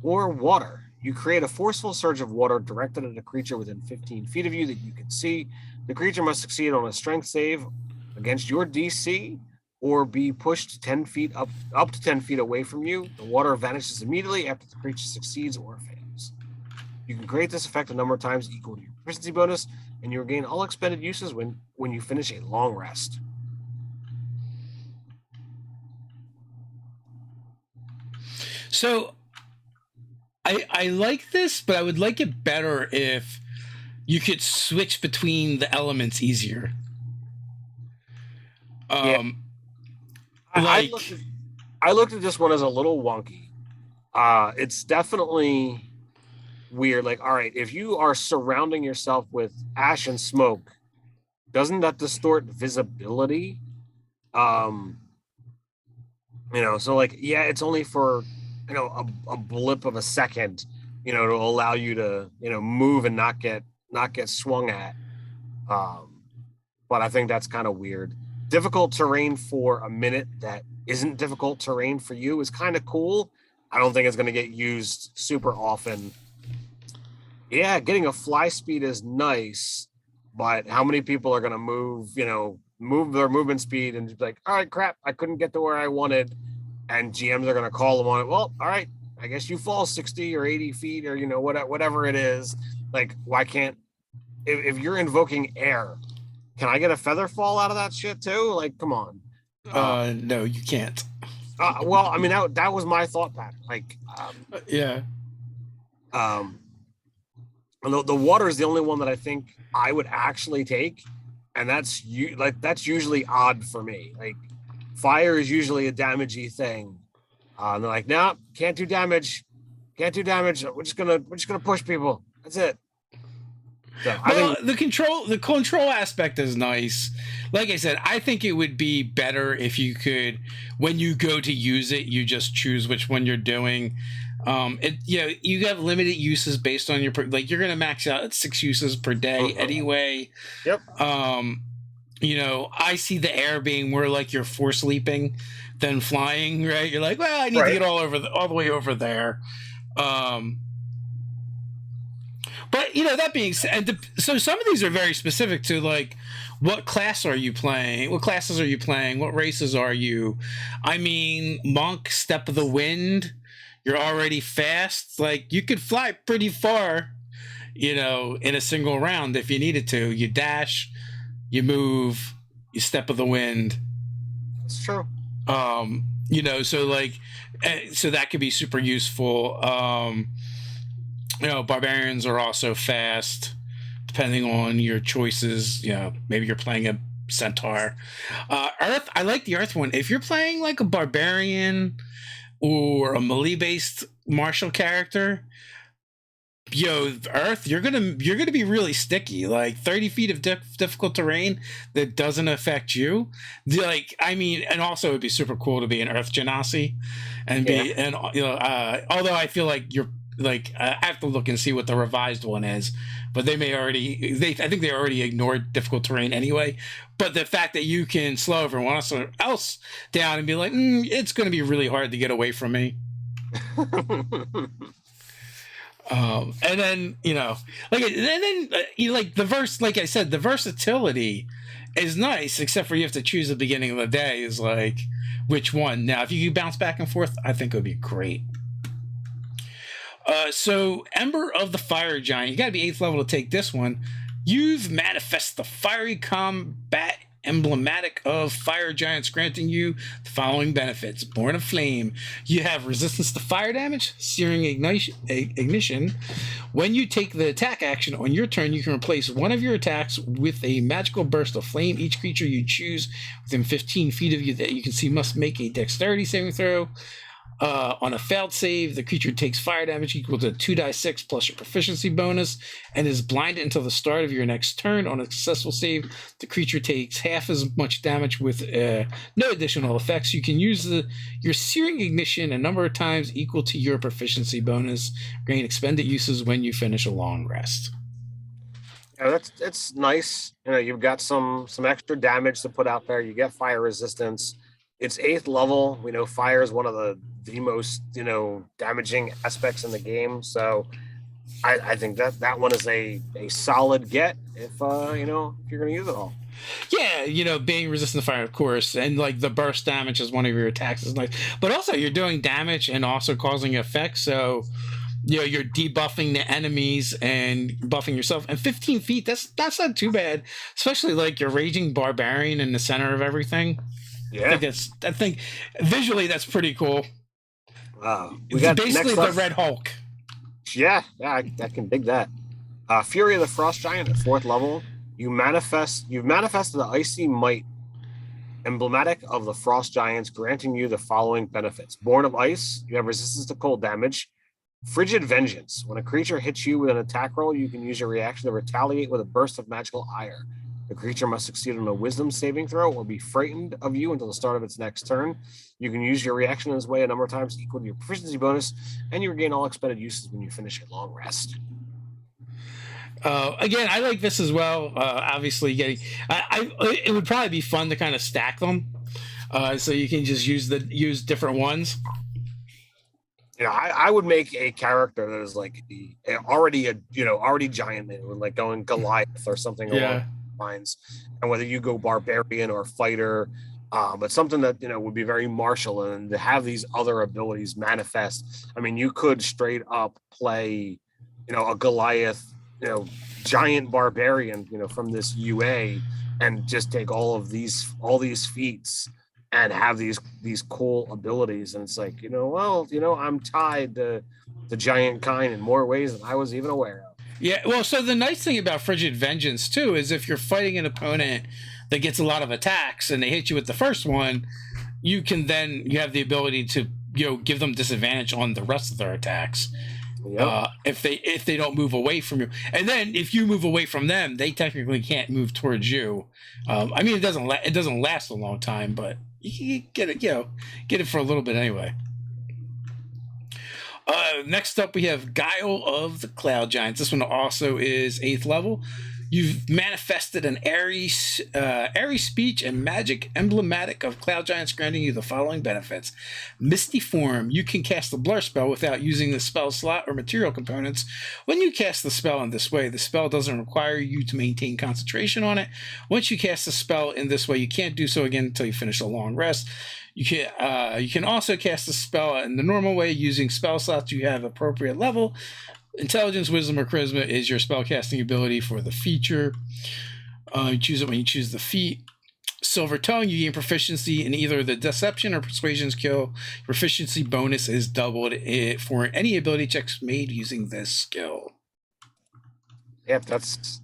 Or water, you create a forceful surge of water directed at a creature within 15 feet of you that you can see. The creature must succeed on a strength save against your DC or be pushed 10 feet up to 10 feet away from you. The water vanishes immediately after the creature succeeds or fails. You can create this effect a number of times equal to your proficiency bonus, and you regain all expended uses when you finish a long rest. So I like this, but I would like it better if you could switch between the elements easier. I looked at this one as a little wonky. It's definitely weird. Like, all right, if you are surrounding yourself with ash and smoke, doesn't that distort visibility? So like, yeah, it's only for a blip of a second, to allow you to move and not get swung at. But I think that's kind of weird. Difficult terrain for a minute that isn't difficult terrain for you is kind of cool. I don't think it's going to get used super often. Yeah, getting a fly speed is nice, but how many people are going to move their movement speed and just be like, all right, crap, I couldn't get to where I wanted. And GMs are going to call them on it. Well, all right, I guess you fall 60 or 80 feet or, whatever it is. Like, why can't, if you're invoking air, can I get a feather fall out of that shit too? Like, come on. No, you can't. Well, I mean, that was my thought pattern. Like, yeah. The water is the only one that I think I would actually take, and that's usually odd for me. Like, fire is usually a damagey thing. And they're like, no, can't do damage. We're just gonna push people. That's it. So the control aspect is nice. Like I said, I think it would be better if you could, when you go to use it, you just choose which one you're doing. You have limited uses based on your you're gonna max out at 6 uses per day anyway. Yep. I see the air being more like you're force leaping than flying, right? You're like, well, I need to get all the way over there. But that being said, so some of these are very specific to like, what class are you playing? What classes are you playing? What races are you? I mean, monk, step of the wind. You're already fast. Like, you could fly pretty far, in a single round if you needed to. You dash, you move, you step of the wind. That's true. So like, so that could be super useful. Barbarians are also fast, depending on your choices. Maybe you're playing a centaur. Earth, I like the earth one. If you're playing like a barbarian or a melee-based martial character, earth, you're gonna be really sticky. Like 30 feet of difficult terrain that doesn't affect you. And also it'd be super cool to be an earth genasi, and although I feel like you're like, I have to look and see what the revised one is, but I think they already ignored difficult terrain anyway. But the fact that you can slow everyone else down and be like, it's going to be really hard to get away from me. And then like I said, the versatility is nice, except for you have to choose the beginning of the day is like which one. Now, if you could bounce back and forth, I think it would be great. So Ember of the Fire Giant, you got to be 8th level to take this one. You've manifest the fiery combat emblematic of fire giants, granting you the following benefits. Born of Flame, you have resistance to fire damage, searing ignition. When you take the attack action on your turn, you can replace one of your attacks with a magical burst of flame. Each creature you choose within 15 feet of you that you can see must make a dexterity saving throw. On a failed save, the creature takes fire damage equal to 2d6 plus your proficiency bonus and is blinded until the start of your next turn. On a successful save, the creature takes half as much damage with no additional effects. You can use your searing ignition a number of times equal to your proficiency bonus. Gain expended uses when you finish a long rest. Yeah, it's nice. You've got some extra damage to put out there. You get fire resistance. It's 8th level. We know fire is one of the most, damaging aspects in the game. So I think that one is a solid get if you're going to use it all. Yeah, being resistant to fire, of course, and like the burst damage is one of your attacks is nice. But also you're doing damage and also causing effects. So you're debuffing the enemies and buffing yourself. And 15 feet, that's not too bad, especially like you're raging barbarian in the center of everything. Yeah, I think visually that's pretty cool. We got basically the Red Hulk. Yeah, I can dig that. Fury of the Frost Giant at 4th level. You've manifested the icy might emblematic of the Frost Giants, granting you the following benefits. Born of Ice, you have resistance to cold damage. Frigid Vengeance. When a creature hits you with an attack roll, you can use your reaction to retaliate with a burst of magical ire. The creature must succeed on a wisdom saving throw or be frightened of you until the start of its next turn. You can use your reaction in this way a number of times equal to your proficiency bonus, and you regain all expended uses when you finish a long rest. Again, I like this as well. Obviously, it would probably be fun to kind of stack them, so you can just use different ones. I would make a character that is like already giant, like going Goliath or something along those lines, and whether you go barbarian or fighter, but something that would be very martial and to have these other abilities manifest. I mean, you could straight up play, a Goliath, giant barbarian, from this UA, and just take all these feats and have these cool abilities. And it's like, I'm tied to the giant kind in more ways than I was even aware of. Yeah, well, so the nice thing about Frigid Vengeance too is if you're fighting an opponent that gets a lot of attacks and they hit you with the first one, you have the ability to give them disadvantage on the rest of their attacks. Yep. If they don't move away from you, and then if you move away from them, they technically can't move towards you. I mean, it doesn't last a long time, but you get it, get it for a little bit anyway. Next up, we have Guile of the Cloud Giants. This one also is 8th level. You've manifested an airy speech and magic emblematic of Cloud Giants, granting you the following benefits. Misty Form. You can cast a blur spell without using the spell slot or material components. When you cast the spell in this way, the spell doesn't require you to maintain concentration on it. Once you cast the spell in this way, you can't do so again until you finish a long rest. You can also cast the spell in the normal way using spell slots you have appropriate level. Intelligence, Wisdom, or Charisma is your spellcasting ability for the feature. You choose it when you choose the feat. Silver Tongue, you gain proficiency in either the Deception or Persuasion skill. Proficiency bonus is doubled for any ability checks made using this skill. Yep, that's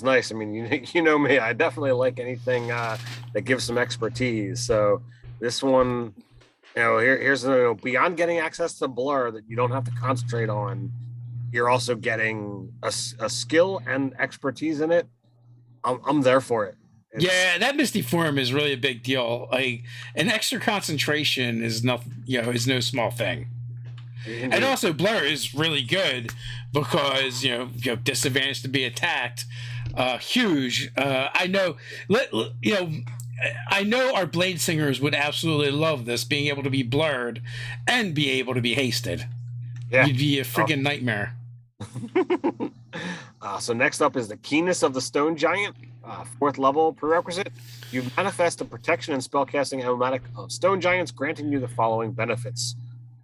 nice. I mean, you know me. I definitely like anything that gives some expertise. So this one, here's beyond getting access to blur that you don't have to concentrate on. You're also getting a skill and expertise in it. I'm there for it. Yeah, that Misty Form is really a big deal. Like an extra concentration is no small thing. Indeed. And also Blur is really good because you have disadvantage to be attacked. Huge. I know our Blade Singers would absolutely love this, being able to be blurred and be able to be hasted. Yeah. You'd be a friggin' nightmare. So next up is the Keenness of the Stone Giant, 4th level prerequisite. You manifest the protection and spellcasting emblematic of Stone Giants, granting you the following benefits.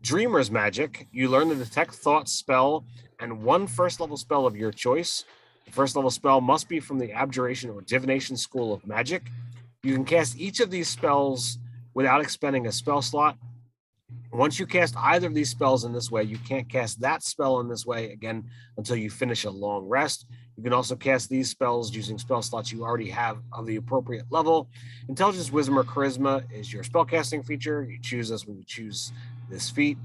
Dreamer's Magic. You learn the Detect Thoughts spell and one 1st level spell of your choice. The 1st level spell must be from the Abjuration or Divination School of Magic. You can cast each of these spells without expending a spell slot. Once you cast either of these spells in this way, you can't cast that spell in this way again until you finish a long rest. You can also cast these spells using spell slots you already have of the appropriate level. Intelligence, Wisdom, or Charisma is your spellcasting feature. You choose this when you choose this feat.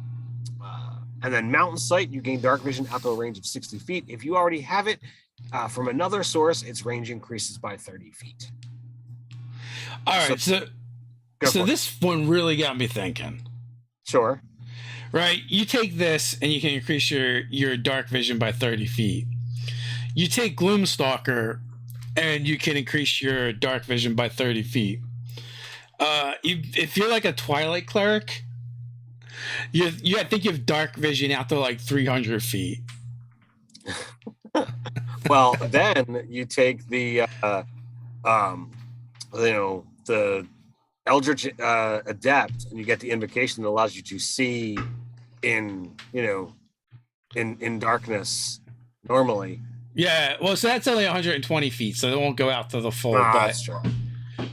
And then Mountain Sight, you gain dark vision out to a range of 60 feet. If you already have it from another source, its range increases by 30 feet. All right, so this one really got me thinking. Sure. Right, you take this and you can increase your dark vision by 30 feet. You take Gloomstalker and you can increase your dark vision by 30 feet. If you're like a Twilight Cleric, I think you have dark vision out to like 300 feet. Well, then you take the Eldritch Adept, and you get the invocation that allows you to see in darkness normally. Yeah, well, so that's only 120 feet, so it won't go out to the full. That's true.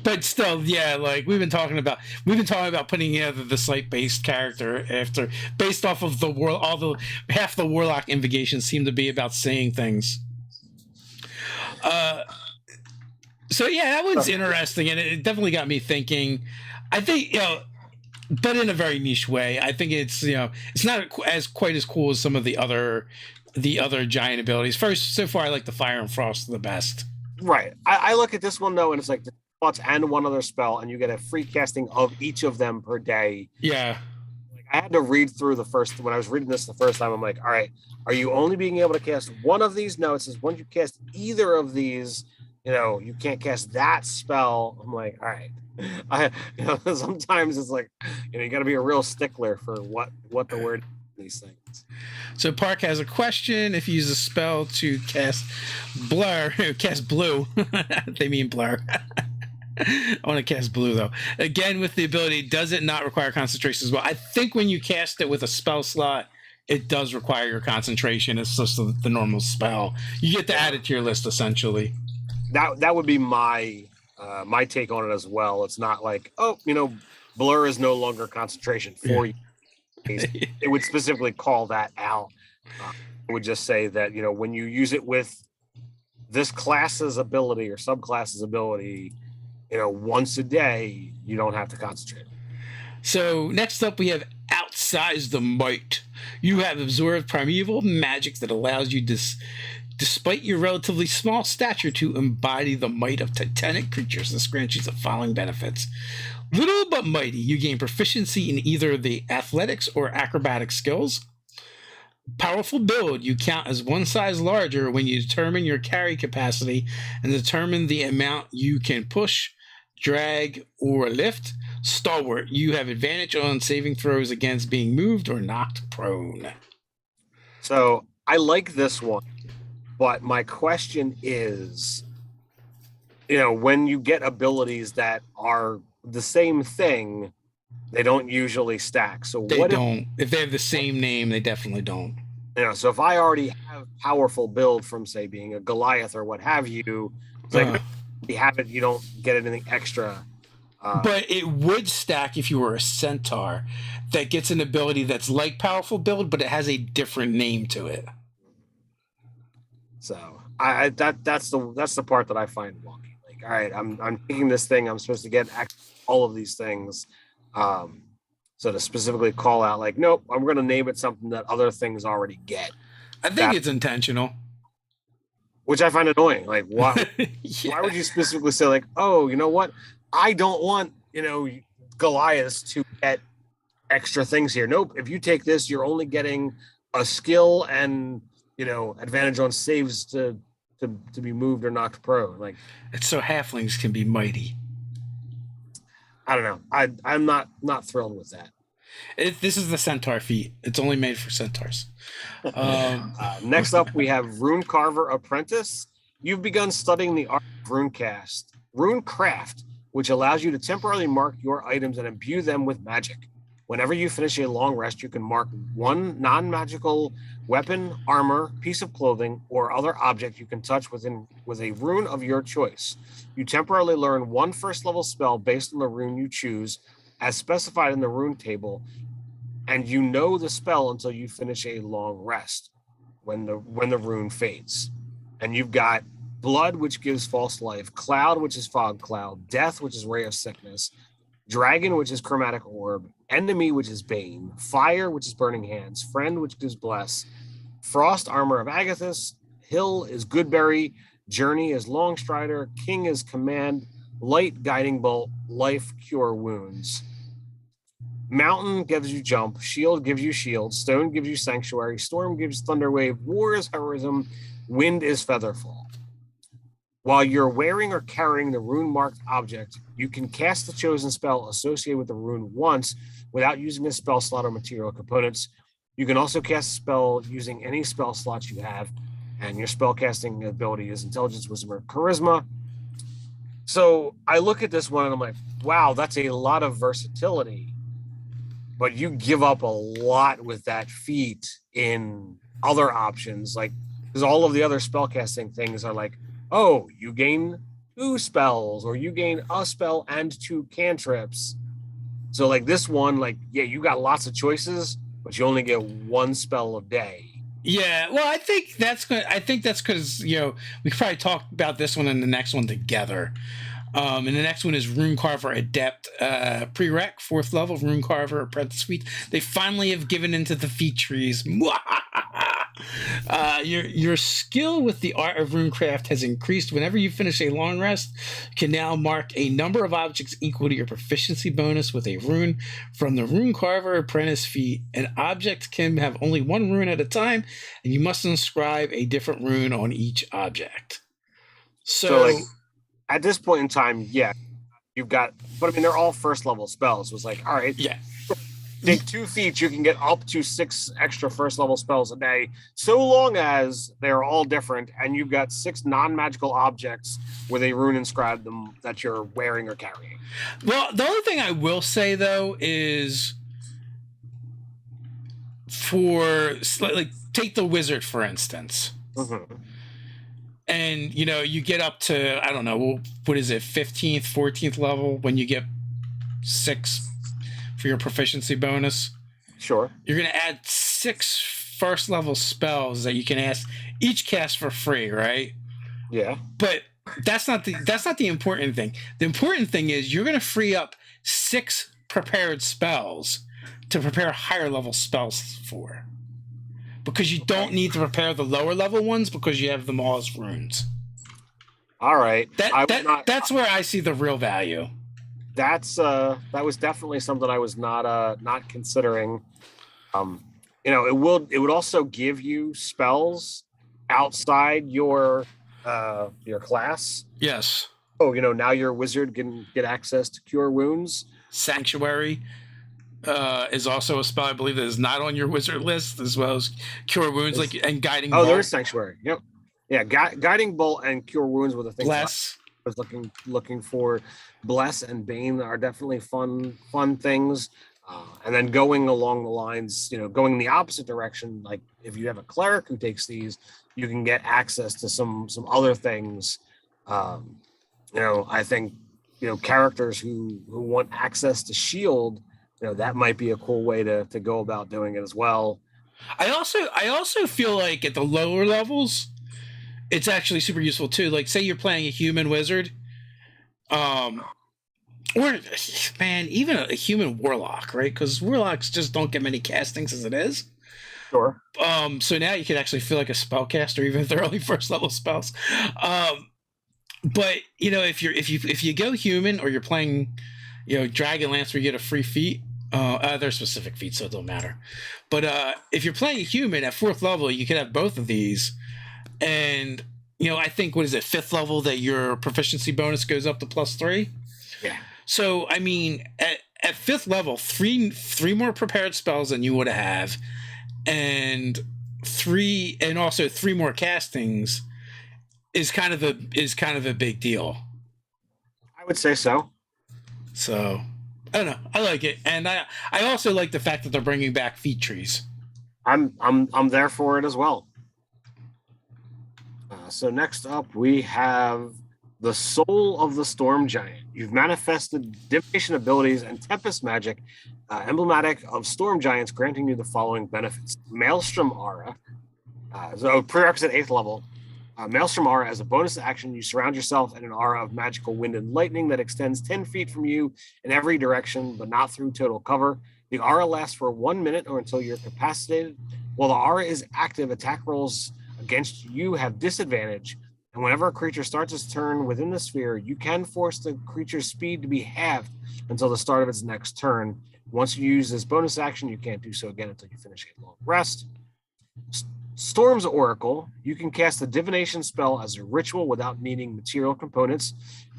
But still, yeah, like we've been talking about putting together the site-based character after based off of the world. All the half the warlock invocations seem to be about saying things. So yeah, that one's interesting, and it definitely got me thinking. I think but in a very niche way. I think it's it's not as quite as cool as some of the other giant abilities. First, so far, I like the fire and frost the best. Right. I look at this one though, and it's like the spots and one other spell, and you get a free casting of each of them per day. Yeah. Like, I had to read through when I was reading this the first time. I'm like, all right, are you only being able to cast one of these? No, it says once you cast either of these, you can't cast that spell. I'm like, all right. Sometimes it's like, you got to be a real stickler for what the word these things. So Park has a question. If you use a spell to cast blue, they mean blur. I want to cast blue though. Again, with the ability, does it not require concentration as well? I think when you cast it with a spell slot, it does require your concentration. It's just the normal spell. You get to add it to your list essentially. That would be my take on it as well. It's not like, blur is no longer concentration for you. It would specifically call that out. It would just say that, when you use it with this class's ability or subclass's ability, once a day, you don't have to concentrate. So next up, we have Outsize the Might. You have absorbed primeval magic that allows you despite your relatively small stature to embody the might of titanic creatures. This grants you the following benefits. Little but mighty, you gain proficiency in either the athletics or acrobatic skills. Powerful build, you count as one size larger when you determine your carry capacity and determine the amount you can push, drag, or lift. Stalwart, you have advantage on saving throws against being moved or knocked prone. So I like this one, but my question is, when you get abilities that are the same thing, they don't usually stack. So they don't. If they have the same name, they definitely don't. So if I already have powerful build from, say, being a Goliath or what have you, it's like you have it, you don't get anything extra. But it would stack if you were a centaur that gets an ability that's like powerful build, but it has a different name to it. So that's the part that I find wonky. Like, all right, I'm taking this thing, I'm supposed to get all of these things. So to specifically call out, like, nope, I'm going to name it something that other things already get. I think it's intentional. Which I find annoying. Like, why? Why would you specifically say, like, oh, you know what? I don't want, Goliaths to get extra things here. Nope. If you take this, you're only getting a skill and, advantage on saves to be moved or knocked prone. Like, it's so halflings can be mighty. I don't know. I'm not thrilled with that. This is the centaur feat. It's only made for centaurs. Next up, we have Runecarver Apprentice. You've begun studying the art of Runecraft, which allows you to temporarily mark your items and imbue them with magic. Whenever you finish a long rest, you can mark one non-magical weapon, armor, piece of clothing, or other object you can touch with a rune of your choice. You temporarily learn one first-level spell based on the rune you choose, as specified in the rune table, and you know the spell until you finish a long rest, when the rune fades. And you've got Blood, which gives false life, Cloud, which is fog cloud, Death, which is ray of sickness, Dragon, which is chromatic orb, Enemy, which is bane, Fire, which is burning hands, Friend, which gives bless, Frost, armor of Agathis, Hill is Goodberry, Journey is Longstrider, King is command, Light, guiding bolt, Life, cure wounds. Mountain gives you jump, Shield gives you shield, Stone gives you sanctuary, Storm gives thunderwave, War is heroism, Wind is featherfall. While you're wearing or carrying the rune-marked object, you can cast the chosen spell associated with the rune once without using a spell slot or material components. You can also cast a spell using any spell slots you have, and your spellcasting ability is Intelligence, Wisdom, or Charisma. So I look at this one and I'm like, wow, that's a lot of versatility, but you give up a lot with that feat in other options, like, because all of the other spellcasting things are like, oh, you gain 2 spells, or you gain a spell and 2 cantrips. So like this one, like, yeah, you got lots of choices, but you only get 1 spell a day. Yeah, well, I think that's good. I think that's because we could probably talk about this one and the next one together. And the next one is Runecarver Adept Prereq, 4th level, Runecarver Apprentice Feat. They finally have given into the feat trees. Your skill with the art of runecraft has increased. Whenever you finish a long rest, you can now mark a number of objects equal to your proficiency bonus with a rune from the Runecarver Apprentice Feat. An object can have only 1 rune at a time, and you must inscribe a different rune on each object. So like at this point in time, yeah, you've got, but I mean, they're all 1st level spells. It was like, all right, yeah, take 2 feats, you can get up to 6 extra 1st level spells a day, so long as they're all different, and you've got 6 non-magical objects with a rune inscribed them that you're wearing or carrying. Well, the only thing I will say though is for like take the wizard for instance. Mm-hmm. And you get up to, I don't know, what is it, 15th, 14th level when you get 6 for your proficiency bonus. Sure. You're going to add 6 1st level spells that you can each cast for free, right? Yeah. But that's not the important thing. The important thing is you're going to free up 6 prepared spells to prepare higher level spells for. Because you don't need to prepare the lower level ones because you have them all as runes. All right. That's where I see the real value. That was definitely something I was not considering. It would also give you spells outside your class. Yes. Oh, now your wizard can get access to cure wounds. Sanctuary is also a spell I believe that is not on your wizard list, as well as cure wounds, and guiding bolt. There is sanctuary. Yep. Yeah, guiding bolt and cure wounds were the things. Bless. I was looking for. Bless and Bane are definitely fun things. And then going along the lines, going in the opposite direction, like if you have a cleric who takes these, you can get access to some other things. I think characters who want access to shield, that might be a cool way to go about doing it as well. I also feel like at the lower levels, it's actually super useful too. Like say you're playing a human wizard, or man, even a human warlock, right? Because warlocks just don't get many castings as it is. Sure. So now you can actually feel like a spellcaster, even if they're only 1st level spells. But if you go human or you're playing, Dragonlance where you get a free feat, they're specific feats, so it don't matter. But if you're playing a human at 4th level, you can have both of these, and I think what is it, 5th level that your proficiency bonus goes up to +3. Yeah. So I mean, at 5th level, three more prepared spells than you would have, and 3 more castings is kind of a big deal. I would say so. So I don't know. I like it, and I also like the fact that they're bringing back feat trees. I'm there for it as well. So next up, we have the Soul of the Storm Giant. You've manifested divination abilities and tempest magic, emblematic of storm giants, granting you the following benefits: Maelstrom Aura. Prerequisite 8th level. Maelstrom Aura, as a bonus action, you surround yourself in an aura of magical wind and lightning that extends 10 feet from you in every direction, but not through total cover. The aura lasts for 1 minute or until you're capacitated. While the aura is active, attack rolls against you have disadvantage, and whenever a creature starts its turn within the sphere, you can force the creature's speed to be halved until the start of its next turn. Once you use this bonus action, you can't do so again until you finish a long rest. Storm's Oracle. You can cast the divination spell as a ritual without needing material components.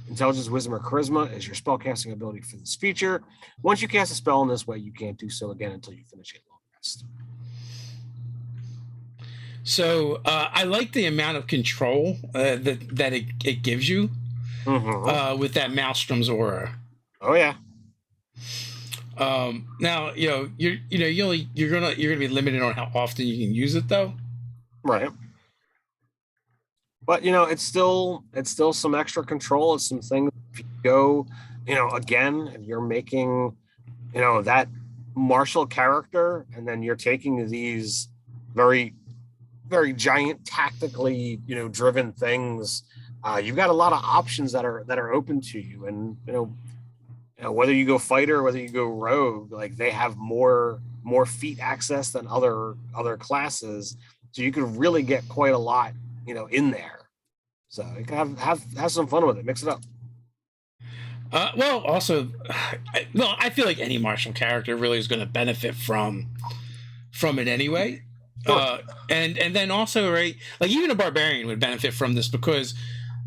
Intelligence, Wisdom, or Charisma is your spellcasting ability for this feature. Once you cast a spell in this way, you can't do so again until you finish a long rest. So I like the amount of control that it gives you with that Maelstrom's Aura. Oh yeah. Now you're gonna be limited on how often you can use it though. Right. But it's still some extra control. It's some things. If you go, again, if you're making, that martial character, and then you're taking these very, very giant tactically, driven things, you've got a lot of options that are open to you. And whether you go fighter or whether you go rogue, like they have more feat access than other classes, so you could really get quite a lot, in there. So you can have some fun with it, mix it up. Well, also, I feel like any martial character really is going to benefit from it anyway. Sure. And then also, right, like even a barbarian would benefit from this because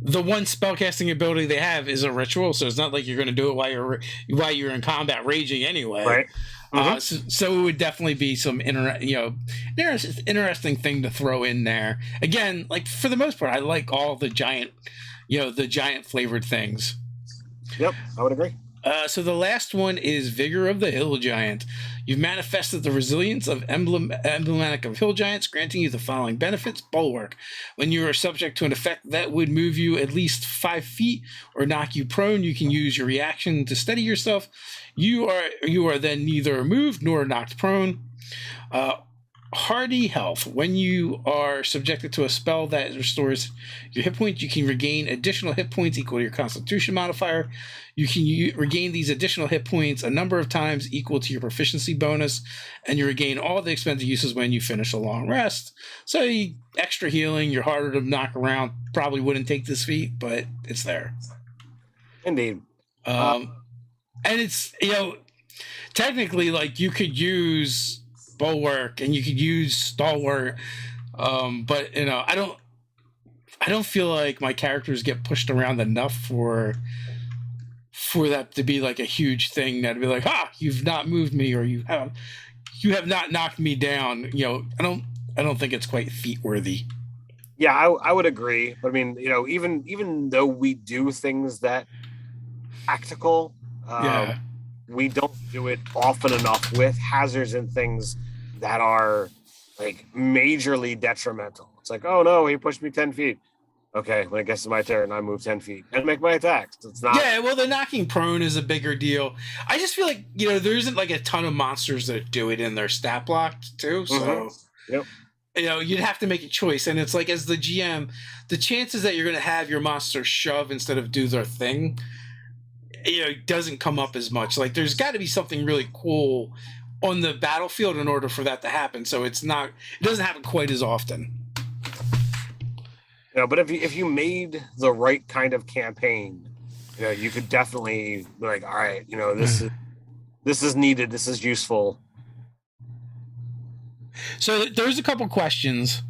the one spellcasting ability they have is a ritual, so it's not like you're going to do it while you're in combat raging anyway. Right. Mm-hmm. So it would definitely be some interesting thing to throw in there. Again, like for the most part, I like all the giant, the giant flavored things. Yep, I would agree. So the last one is Vigor of the Hill Giant. You've manifested the resilience of emblematic of hill giants, granting you the following benefits. Bulwark. When you are subject to an effect that would move you at least 5 feet or knock you prone, you can use your reaction to steady yourself. You are then neither moved nor knocked prone. Hardy Health. When you are subjected to a spell that restores your hit points, you can regain additional hit points equal to your Constitution modifier. You can regain these additional hit points a number of times equal to your proficiency bonus, and you regain all the expended uses when you finish a long rest. So extra healing, you're harder to knock around. Probably wouldn't take this feat, but it's there. Indeed. And it's, technically, like, you could use Bulwark and you could use Stalwart, but I don't feel like my characters get pushed around enough for that to be like a huge thing that'd be like, you've not moved me, or you have not knocked me down. I don't think it's quite feat worthy. Yeah, I would agree. But I mean, even though we do things that tactical, Yeah. we don't do it often enough with hazards and things that are like majorly detrimental. It's like, oh no, he pushed me 10 feet. Okay, when it gets to my turn, I move 10 feet and make my attacks. It's not. Yeah, well, the knocking prone is a bigger deal. I just feel like, there isn't like a ton of monsters that do it in their stat block too. So, Yep. You'd have to make a choice. And it's like, as the GM, the chances that you're going to have your monster shove instead of do their thing, doesn't come up as much. Like, there's got to be something really cool on the battlefield in order for that to happen. So it doesn't happen quite as often. But if you made the right kind of campaign, you could definitely be like, all right, this is needed, this is useful. So there's a couple questions.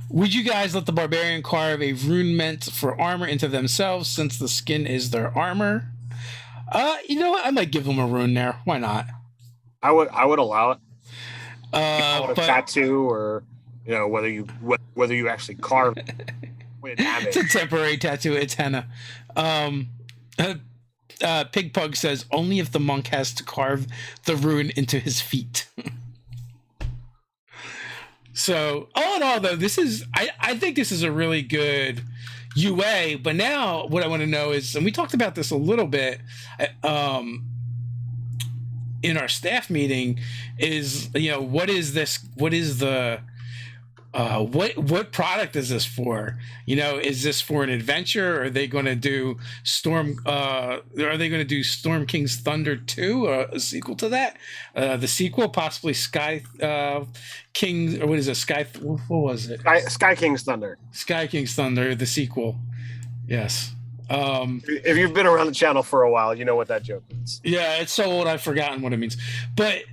Would you guys let the barbarian carve a rune meant for armor into themselves, since the skin is their armor? You know what? I might give them a rune there. Why not? I would allow it. But a tattoo, or whether you actually carve it. It's a temporary tattoo. It's henna. Pig Pug says only if the monk has to carve the rune into his feet. So all in all, though, I think this is a really good UA. But now what I want to know is, and we talked about this a little bit in our staff meeting, is what is this? What is the what product is this for? Is this for an adventure? Are they going to do Storm? Are they going to do Storm King's Thunder 2, a sequel to that? The sequel, possibly Sky King, or what is it? What was it? Sky King's Thunder. Sky King's Thunder, the sequel. Yes. If you've been around the channel for a while, you know what that joke means. Yeah, it's so old I've forgotten what it means. But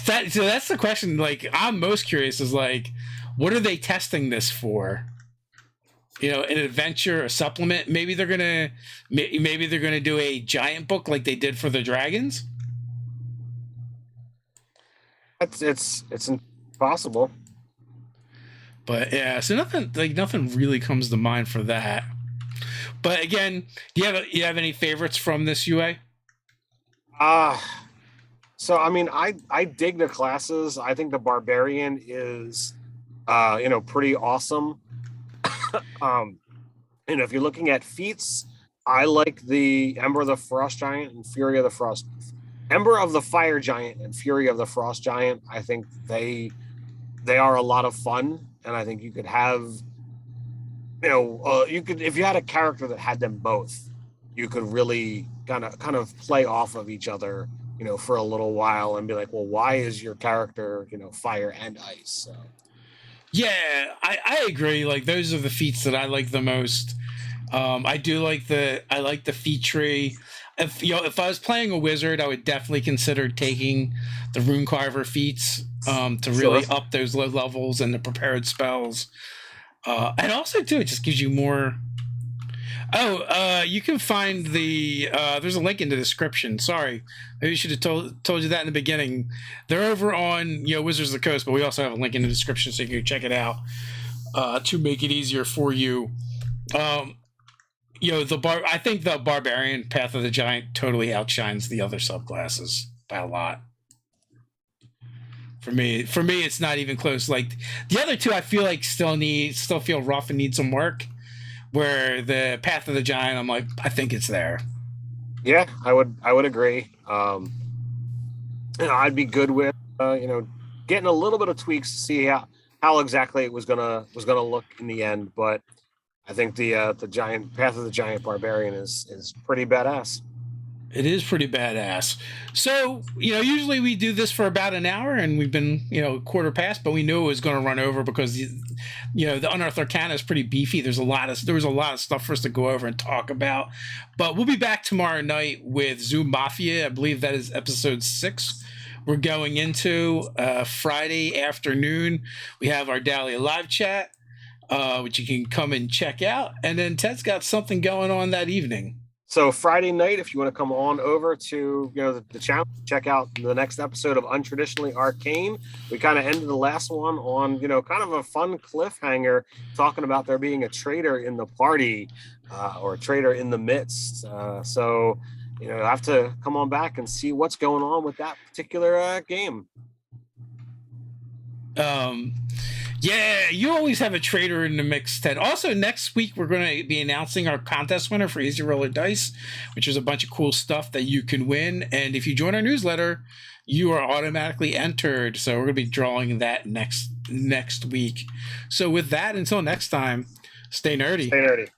that's the question. Like, I'm most curious is like, what are they testing this for? An adventure, a supplement. Maybe they're gonna do a giant book like they did for the dragons. It's impossible. But yeah, so nothing really comes to mind for that. But again, do you have any favorites from this UA? So I mean, I dig the classes. I think the barbarian is pretty awesome. And if you're looking at feats, I like the Ember of the Frost Giant and Fury of the Frost. Ember of the Fire Giant and Fury of the Frost Giant. I think they are a lot of fun, and I think you could have, you could, if you had a character that had them both, you could really kind of play off of each other, for a little while and be like, well, why is your character, fire and ice? So. Yeah, I agree. Like those are the feats that I like the most. I like the feat tree. If I was playing a wizard, I would definitely consider taking the Runecarver feats to really up those low levels and the prepared spells. And also too, it just gives you more. You can find the there's a link in the description. Sorry, maybe I should have told you that in the beginning. They're over on Wizards of the Coast, but we also have a link in the description so you can check it out to make it easier for you. I think the barbarian Path of the Giant totally outshines the other subclasses by a lot. For me, it's not even close. Like the other two, I feel like still feel rough and need some work. Where the Path of the Giant, I'm like, I think it's there. Yeah, I would agree. I'd be good with getting a little bit of tweaks to see how exactly it was gonna look in the end. But I think the giant Path of the Giant Barbarian is pretty badass. It is pretty badass. So, usually we do this for about an hour, and we've been, quarter past, but we knew it was going to run over because, the Unearthed Arcana is pretty beefy. There was a lot of stuff for us to go over and talk about. But we'll be back tomorrow night with Zoom Mafia. I believe that is episode 6. We're going into Friday afternoon. We have our Dahlia live chat, which you can come and check out. And then Ted's got something going on that evening. So Friday night, if you want to come on over to the channel, check out the next episode of Untraditionally Arcane. We kind of ended the last one on kind of a fun cliffhanger, talking about there being a traitor in the party or a traitor in the midst. So I have to come on back and see what's going on with that particular game. Yeah, you always have a traitor in the mix, Ted. Also, next week, we're going to be announcing our contest winner for Easy Roller Dice, which is a bunch of cool stuff that you can win. And if you join our newsletter, you are automatically entered. So we're going to be drawing that next week. So with that, until next time, stay nerdy. Stay nerdy.